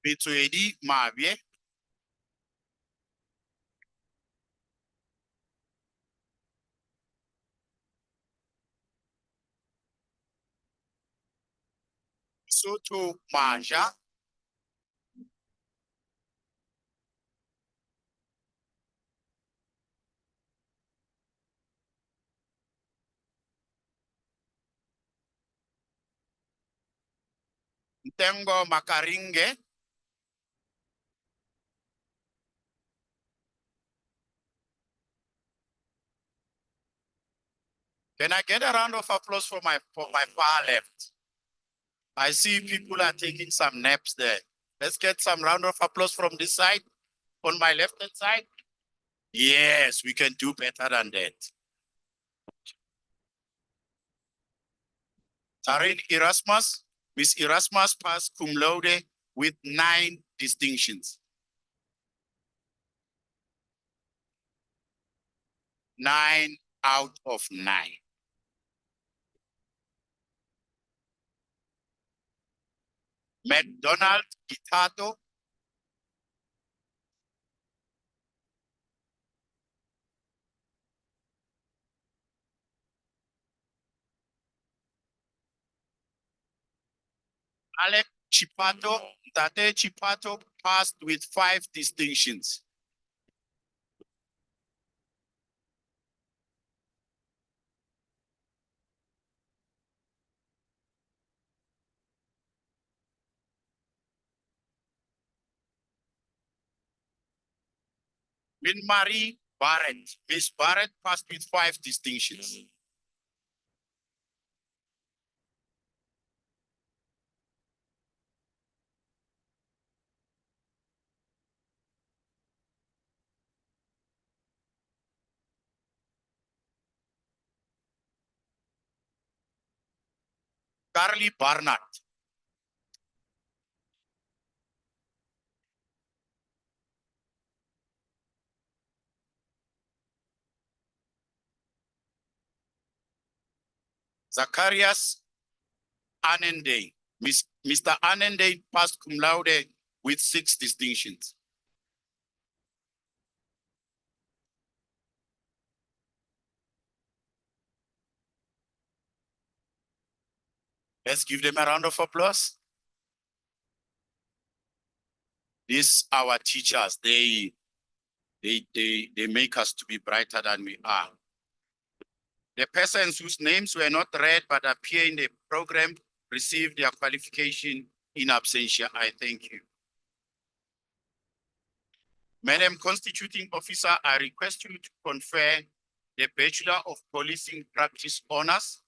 Betuedi Mavie. Soto Maja. Ntengo Makaringe. Can I get a round of applause for my far left? I see people are taking some naps there. Let's get some round of applause from this side, on my left hand side. Yes, we can do better than that. Tarin Erasmus, Miss Erasmus passed cum laude with 9 distinctions. 9 out of 9. McDonald Gitato. Alec Chipato, Tate Chipato passed with 5 distinctions. Min Marie Barrett, Miss Barrett passed with 5 distinctions. Carly Barnard. Zacharias Anende. Mr. Anende passed cum laude with 6 distinctions. Let's give them a round of applause. These our teachers. They make us to be brighter than we are. The persons whose names were not read but appear in the program received their qualification in absentia. I thank you. Madam Constituting Officer, I request you to confer the Bachelor of Policing Practice Honors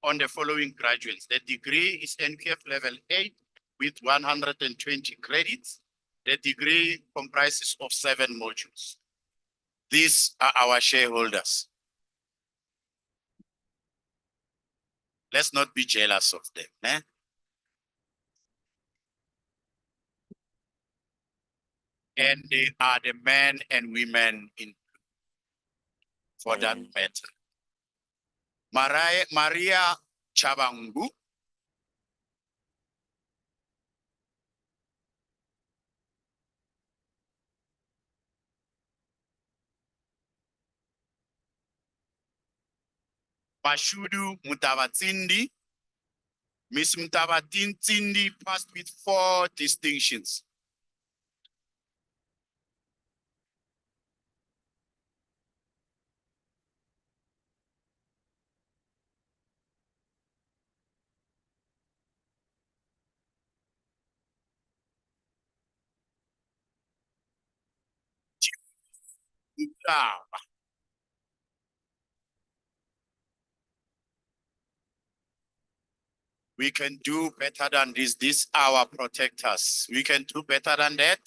on the following graduates. The degree is NQF Level 8 with 120 credits. The degree comprises of 7 modules. These are our shareholders. Let's not be jealous of them. Eh? And they are the men and women in, for that matter. Maria Chabangu. Mashudu Mutawatsindi. Miss Mutawatsindi passed with 4 distinctions. We can do better than this. These are our protectors. We can do better than that.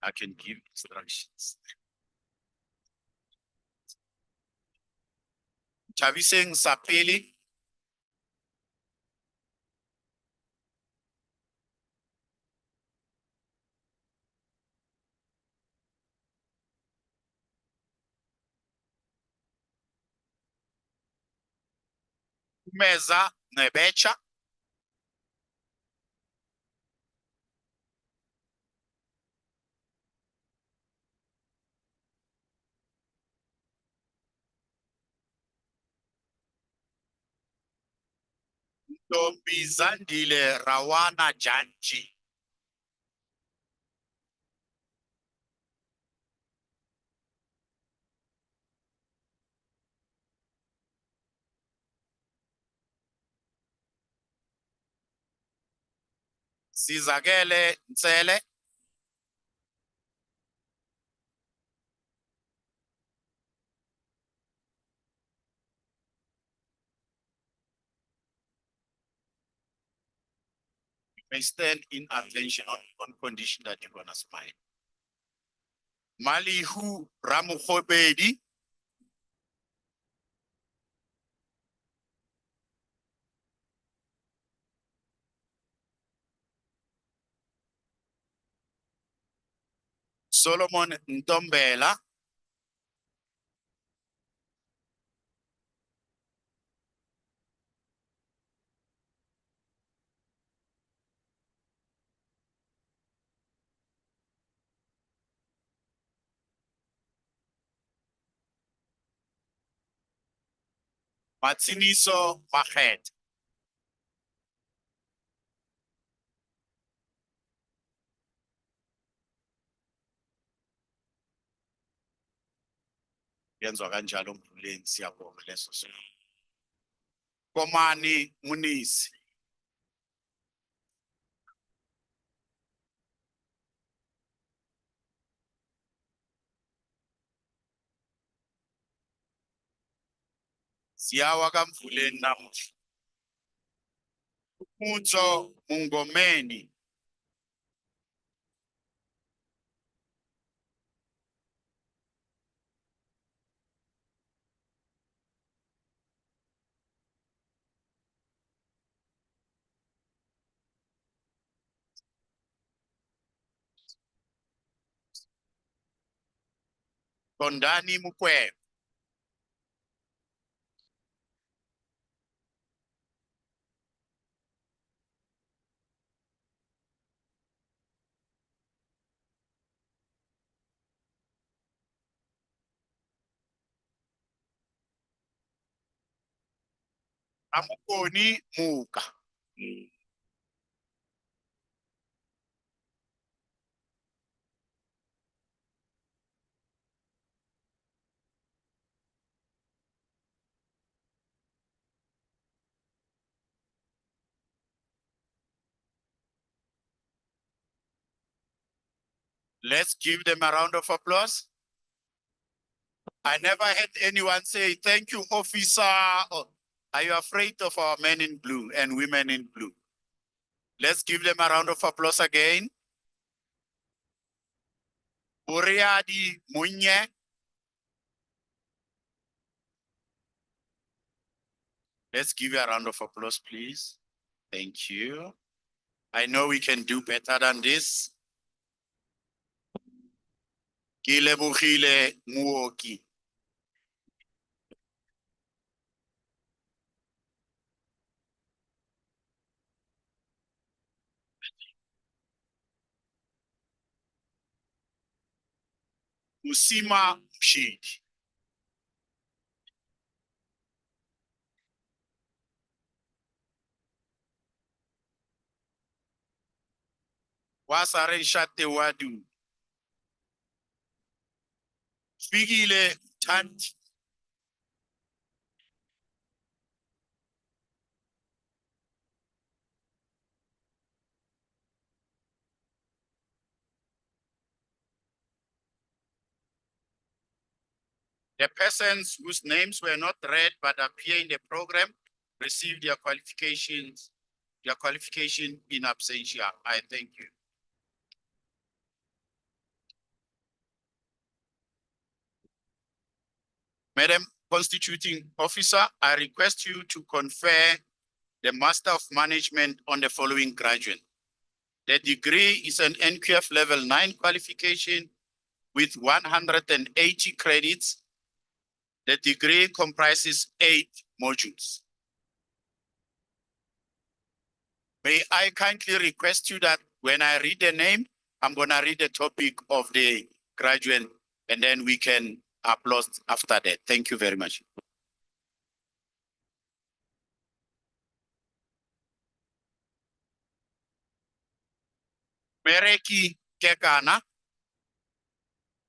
I can give instructions. Chaviseng Sapeli. Meza Nebecha. Tobizandile Rawana Janji. Sizagele Ntsele. May stand in attention on condition that you're gonna smile. Malihu Ramukhobedi. Solomon Ntombela. Matsiniso Mahed. Yenzwa kanjalo Mvuleni siyabonga leso simo. Komani Munisi. Siyawa kaMvuleni namuhla. Mutso Mungomeni. Kondani Mukwe. Amukoni Muka. Let's give them a round of applause. I never heard anyone say, thank you, officer. Or, are you afraid of our men in blue and women in blue? Let's give them a round of applause again. Uriadi Munye. Let's give you a round of applause, please. Thank you. I know we can do better than this. Kilebogile Muoki. Usima Mshidi. Wasare Shate Wadu. Figile Tanti. The persons whose names were not read but appear in the program received their qualification in absentia. I thank you. Madam Constituting Officer, I request you to confer the Master of Management on the following graduate. The degree is an NQF level 9 qualification with 180 credits. The degree comprises 8 modules. May I kindly request you that when I read the name, I'm gonna read the topic of the graduate and then we can applaud after that. Thank you very much. Mereki Kekana,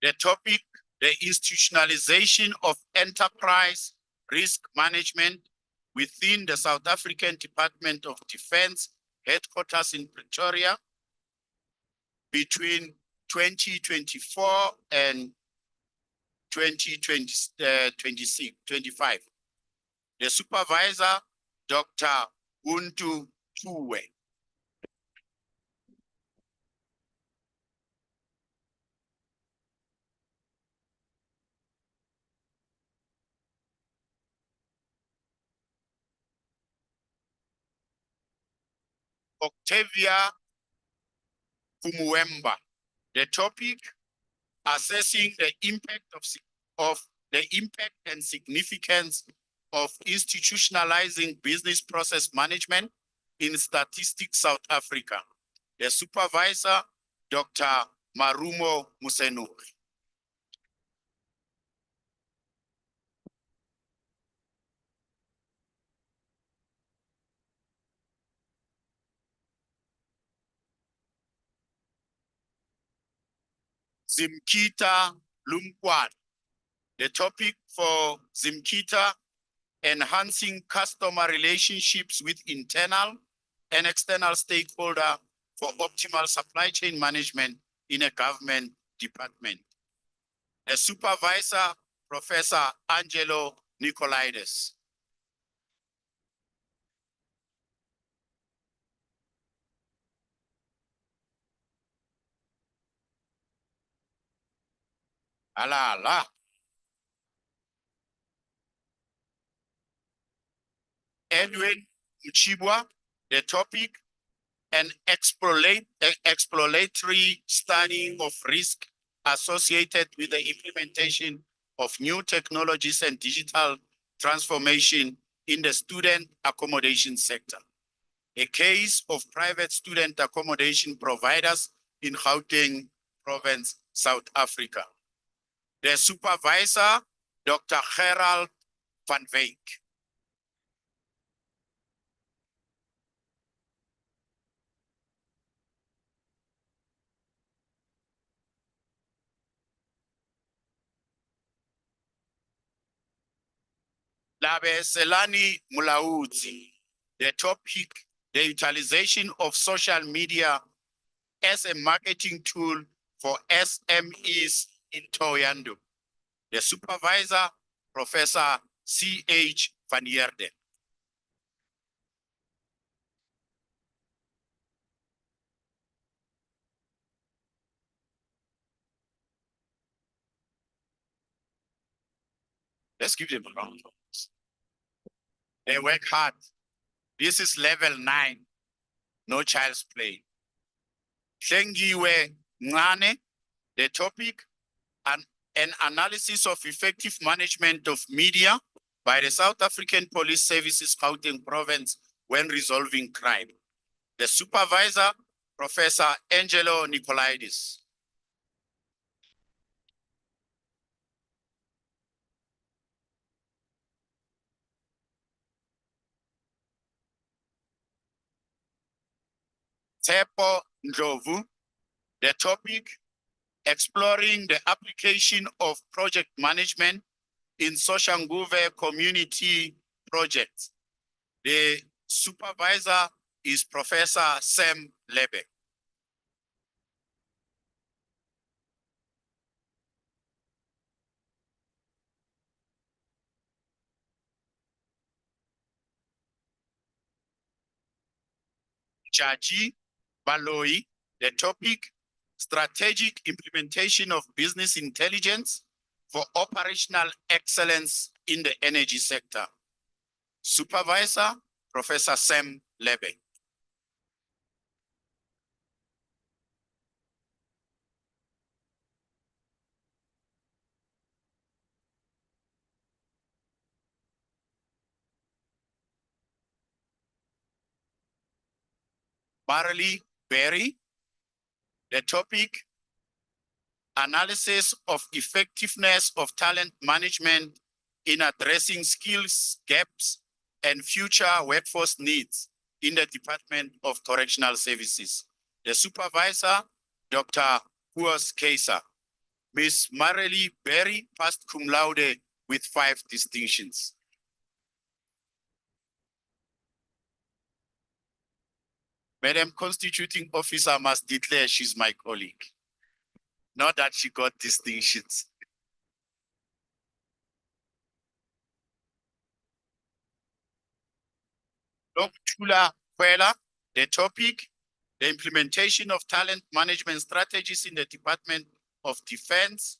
the topic, the institutionalization of enterprise risk management within the South African Department of Defense headquarters in Pretoria between 2024 and 2025. The supervisor, Dr. Untu Tuwe. Octavia Kumuemba. The topic, assessing the impact of the impact and significance of institutionalizing business process management in Statistics South Africa. The supervisor, Dr. Marumo Musenu. Zimkita Lumkwad. The topic for Zimkita, enhancing customer relationships with internal and external stakeholders for optimal supply chain management in a government department. The supervisor, Professor Angelo Nicolaides. Ala. Edwin Uchibwa, the topic, an exploratory study of risk associated with the implementation of new technologies and digital transformation in the student accommodation sector. A case of private student accommodation providers in Gauteng Province, South Africa. The supervisor, Dr. Gerald van Wyk. Labe Selani Mulaudzi. The topic, the utilization of social media as a marketing tool for SMEs in Thohoyandou. The supervisor, Professor C.H. van Heerden. Let's give them a round of applause. They work hard. This is level 9, no child's play. Hlengiwe Ngane, the topic, an analysis of effective management of media by the South African Police Services Gauteng Province when resolving crime. The supervisor, Professor Angelo Nicolaidis. Tsepo Ndlovu, the topic, exploring the application of project management in Soshanguve community projects. The supervisor is Professor Sam Lebe. Chachi Baloi, the topic, strategic implementation of business intelligence for operational excellence in the energy sector. Supervisor, Professor Sam Lebe. Marley Berry, the topic, analysis of effectiveness of talent management in addressing skills gaps and future workforce needs in the Department of Correctional Services. The supervisor, Dr. Huas Keisa. Ms. Marley Berry passed cum laude with 5 distinctions. Madam Constituting Officer must declare she's my colleague. Not that she got distinctions. Tula Kwela, the topic, the implementation of talent management strategies in the Department of Defense,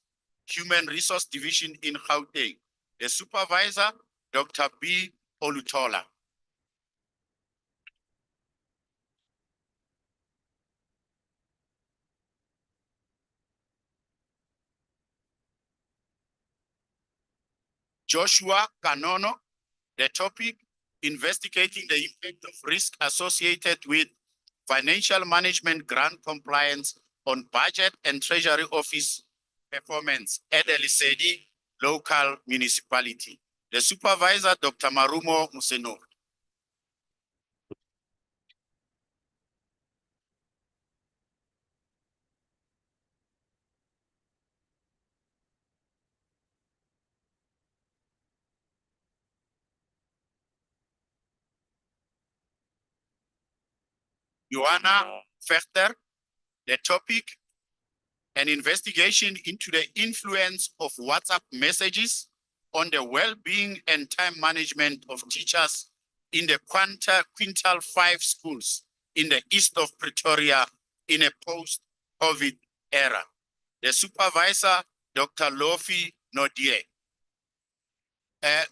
Human Resource Division in Gauteng. The supervisor, Dr. B. Olutola. Joshua Kanono, the topic, investigating the impact of risk associated with financial management grant compliance on budget and treasury office performance at the Lesedi local municipality. The supervisor, Dr. Marumo Museno. Joanna Fechter, the topic, an investigation into the influence of WhatsApp messages on the well-being and time management of teachers in the Quintal 5 schools in the east of Pretoria in a post-COVID era. The supervisor, Dr. Lofi Nodie.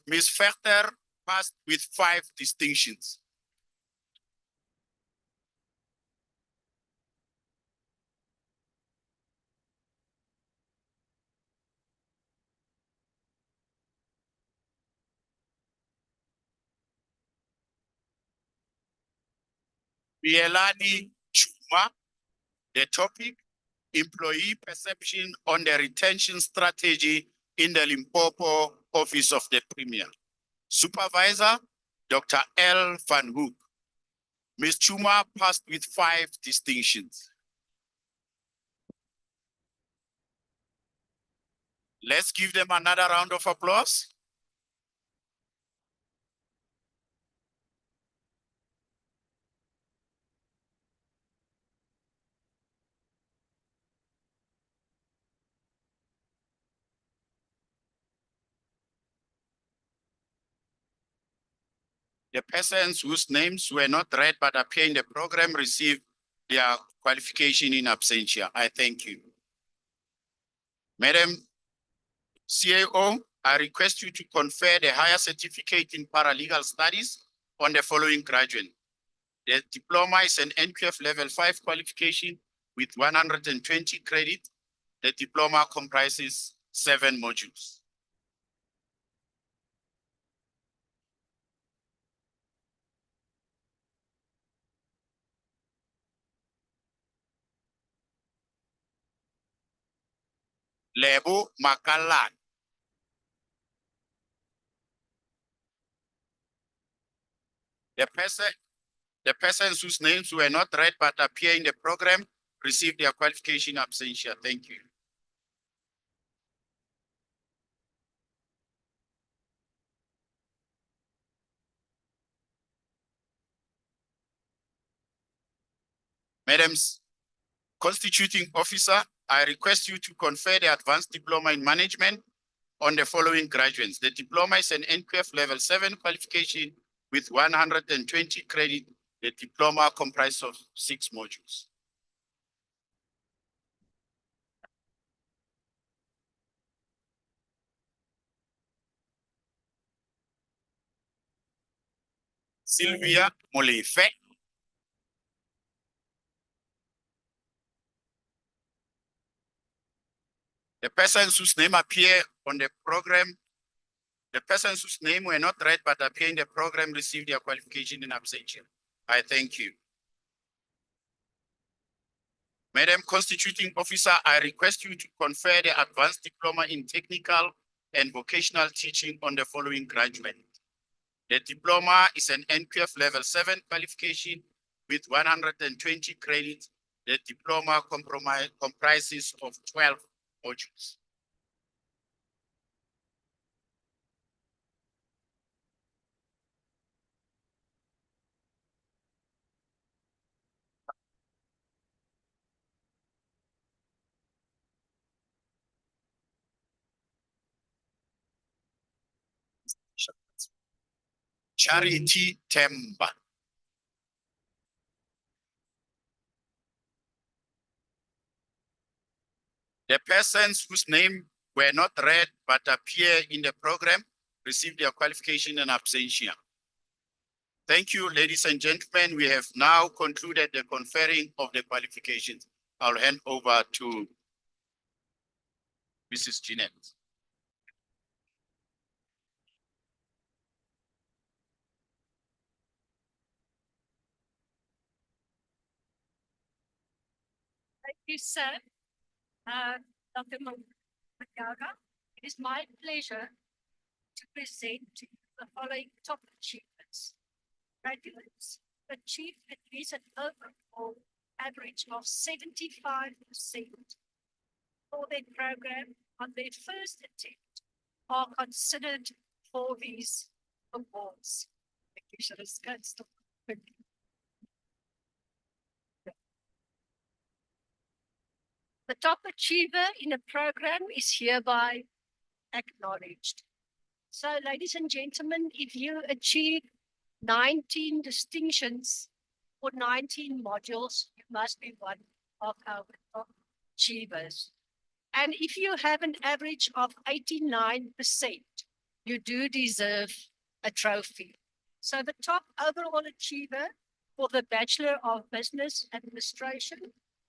Ms. Fechter passed with 5 distinctions. Bielani Chuma. The topic, employee perception on the retention strategy in the Limpopo Office of the Premier. Supervisor, Dr. L. Van Hoek. Ms. Chuma passed with 5 distinctions. Let's give them another round of applause. The persons whose names were not read but appear in the program received their qualification in absentia. I thank you. Madam CAO, I request you to confer the higher certificate in paralegal studies on the following graduate. The diploma is an NQF level 5 qualification with 120 credit. The diploma comprises 7 modules. Lebo Makalan. The persons whose names were not read but appear in the program received their qualification absentia. Thank you. Madams, constituting officer, I request you to confer the advanced diploma in management on the following graduates. The diploma is an NQF level 7 qualification with 120 credit. The diploma comprises of 6 modules. Sylvia Molefe. The persons whose name appear on the program, the persons whose name were not read but appear in the program received their qualification in absentia. I thank you. Madam Constituting Officer, I request you to confer the advanced diploma in technical and vocational teaching on the following graduate. The diploma is an NQF level 7 qualification with 120 credits. The diploma comprises of 12 modules. Charity Temba. The persons whose name were not read but appear in the program received their qualification in absentia. Thank you, ladies and gentlemen. We have now concluded the conferring of the qualifications. I'll hand over to Mrs. Jeanette. Thank you, sir. Dr. Magaga, it is my pleasure to present to you the following top achievements. Graduates achieved at least an overall average of 75% for their program on their first attempt are considered for these awards. The top achiever in a program is hereby acknowledged. So, ladies and gentlemen, if you achieve 19 distinctions for 19 modules, you must be one of our top achievers. And if you have an average of 89%, you do deserve a trophy. So the top overall achiever for the Bachelor of Business Administration,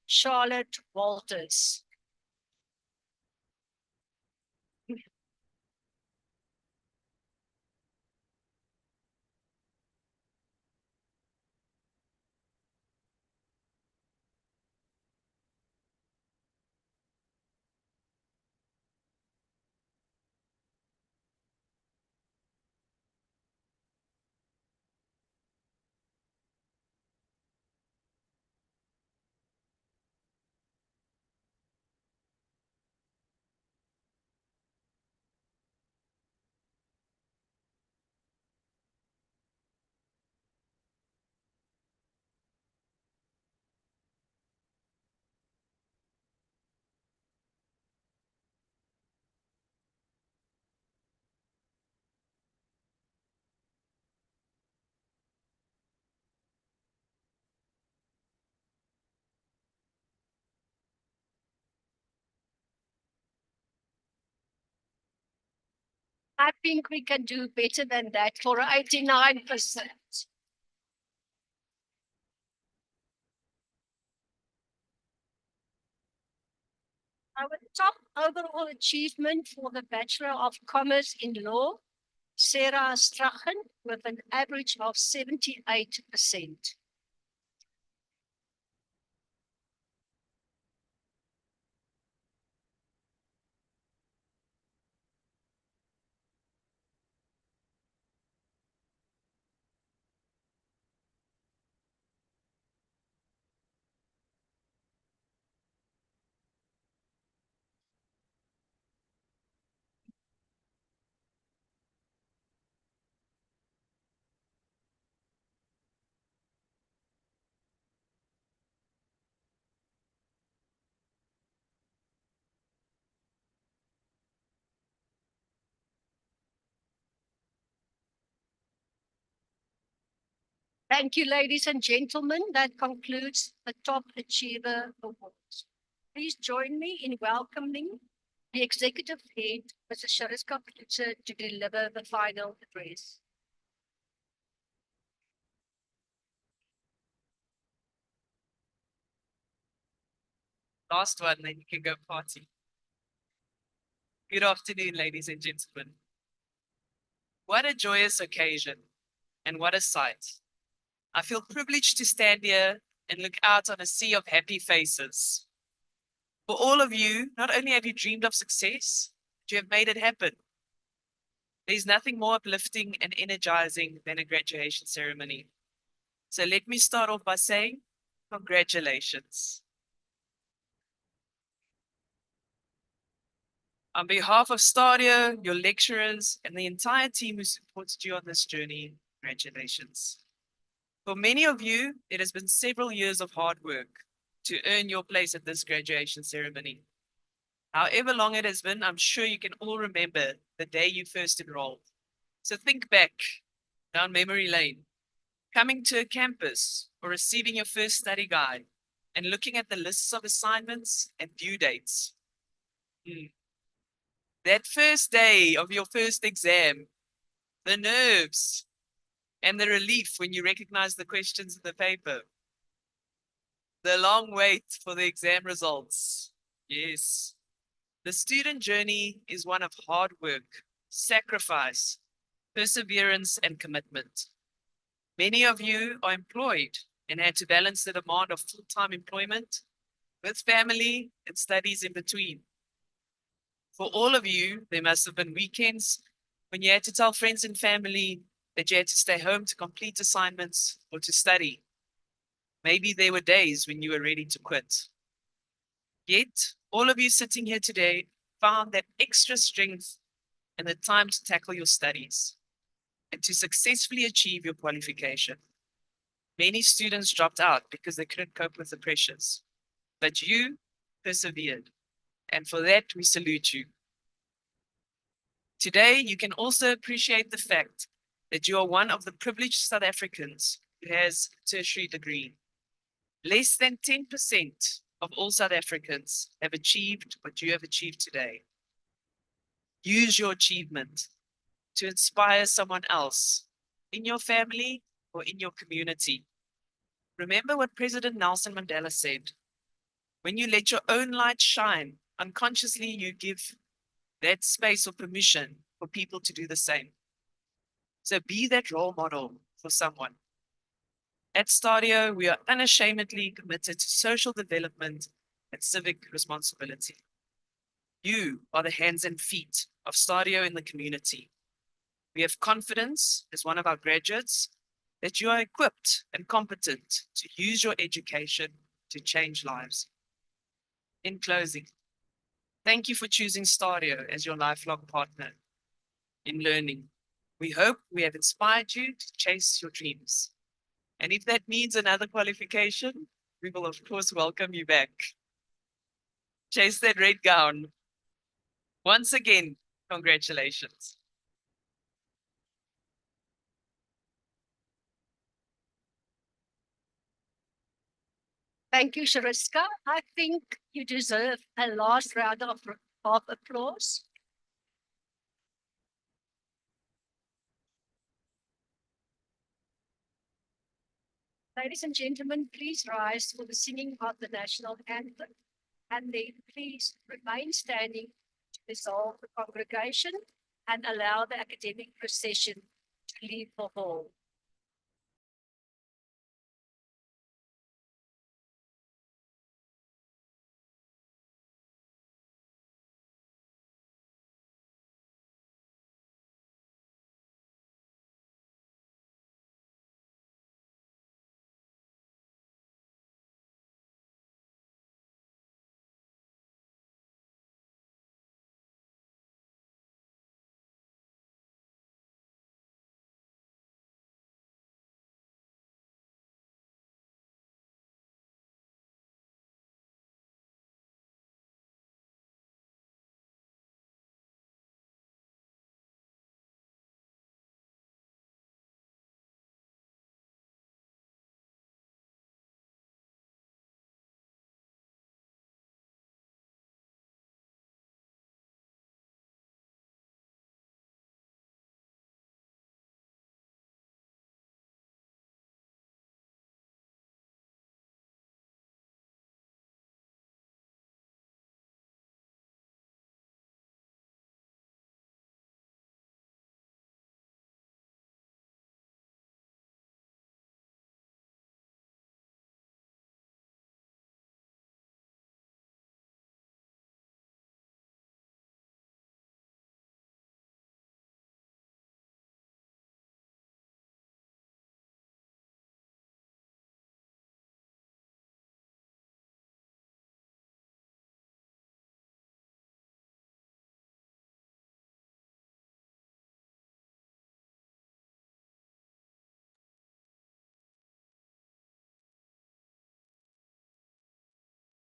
Charlotte Walters. I think we can do better than that for 89%. Our top overall achievement for the Bachelor of Commerce in Law, Sarah Strachen, with an average of 78%. Thank you, ladies and gentlemen. That concludes the Top Achiever Awards. Please join me in welcoming the Executive Head, Mrs. Shariska Klutzer, to deliver the final address. Last one, then you can go party. Good afternoon, ladies and gentlemen. What a joyous occasion and what a sight. I feel privileged to stand here and look out on a sea of happy faces. For all of you, not only have you dreamed of success, but you have made it happen. There's nothing more uplifting and energizing than a graduation ceremony. So let me start off by saying, congratulations. On behalf of Stadio, your lecturers, and the entire team who supported you on this journey, congratulations. For many of you, it has been several years of hard work to earn your place at this graduation ceremony. However long it has been, I'm sure you can all remember the day you first enrolled. So think back down memory lane, coming to a campus or receiving your first study guide and looking at the lists of assignments and due dates. That first day of your first exam, the nerves and the relief when you recognize the questions in the paper. The long wait for the exam results. Yes. The student journey is one of hard work, sacrifice, perseverance, and commitment. Many of you are employed and had to balance the demand of full-time employment with family and studies in between. For all of you, there must have been weekends when you had to tell friends and family that you had to stay home to complete assignments or to study. Maybe there were days when you were ready to quit. Yet, all of you sitting here today found that extra strength and the time to tackle your studies and to successfully achieve your qualification. Many students dropped out because they couldn't cope with the pressures, but you persevered. And for that, we salute you. Today, you can also appreciate the fact that you are one of the privileged South Africans who has a tertiary degree. Less than 10% of all South Africans have achieved what you have achieved today. Use your achievement to inspire someone else in your family or in your community. Remember what President Nelson Mandela said. When you let your own light shine, unconsciously you give that space or permission for people to do the same. So be that role model for someone. At Stadio, we are unashamedly committed to social development and civic responsibility. You are the hands and feet of Stadio in the community. We have confidence as one of our graduates that you are equipped and competent to use your education to change lives. In closing, thank you for choosing Stadio as your lifelong partner in learning. We hope we have inspired you to chase your dreams. And if that means another qualification, we will of course welcome you back. Chase that red gown. Once again, congratulations. Thank you, Shariska. I think you deserve a last round of applause. Ladies and gentlemen, please rise for the singing of the national anthem. And then please remain standing to dissolve the congregation and allow the academic procession to leave the hall.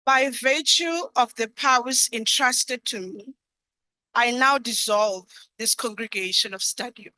By virtue of the powers entrusted to me, I now dissolve this congregation of Stadio.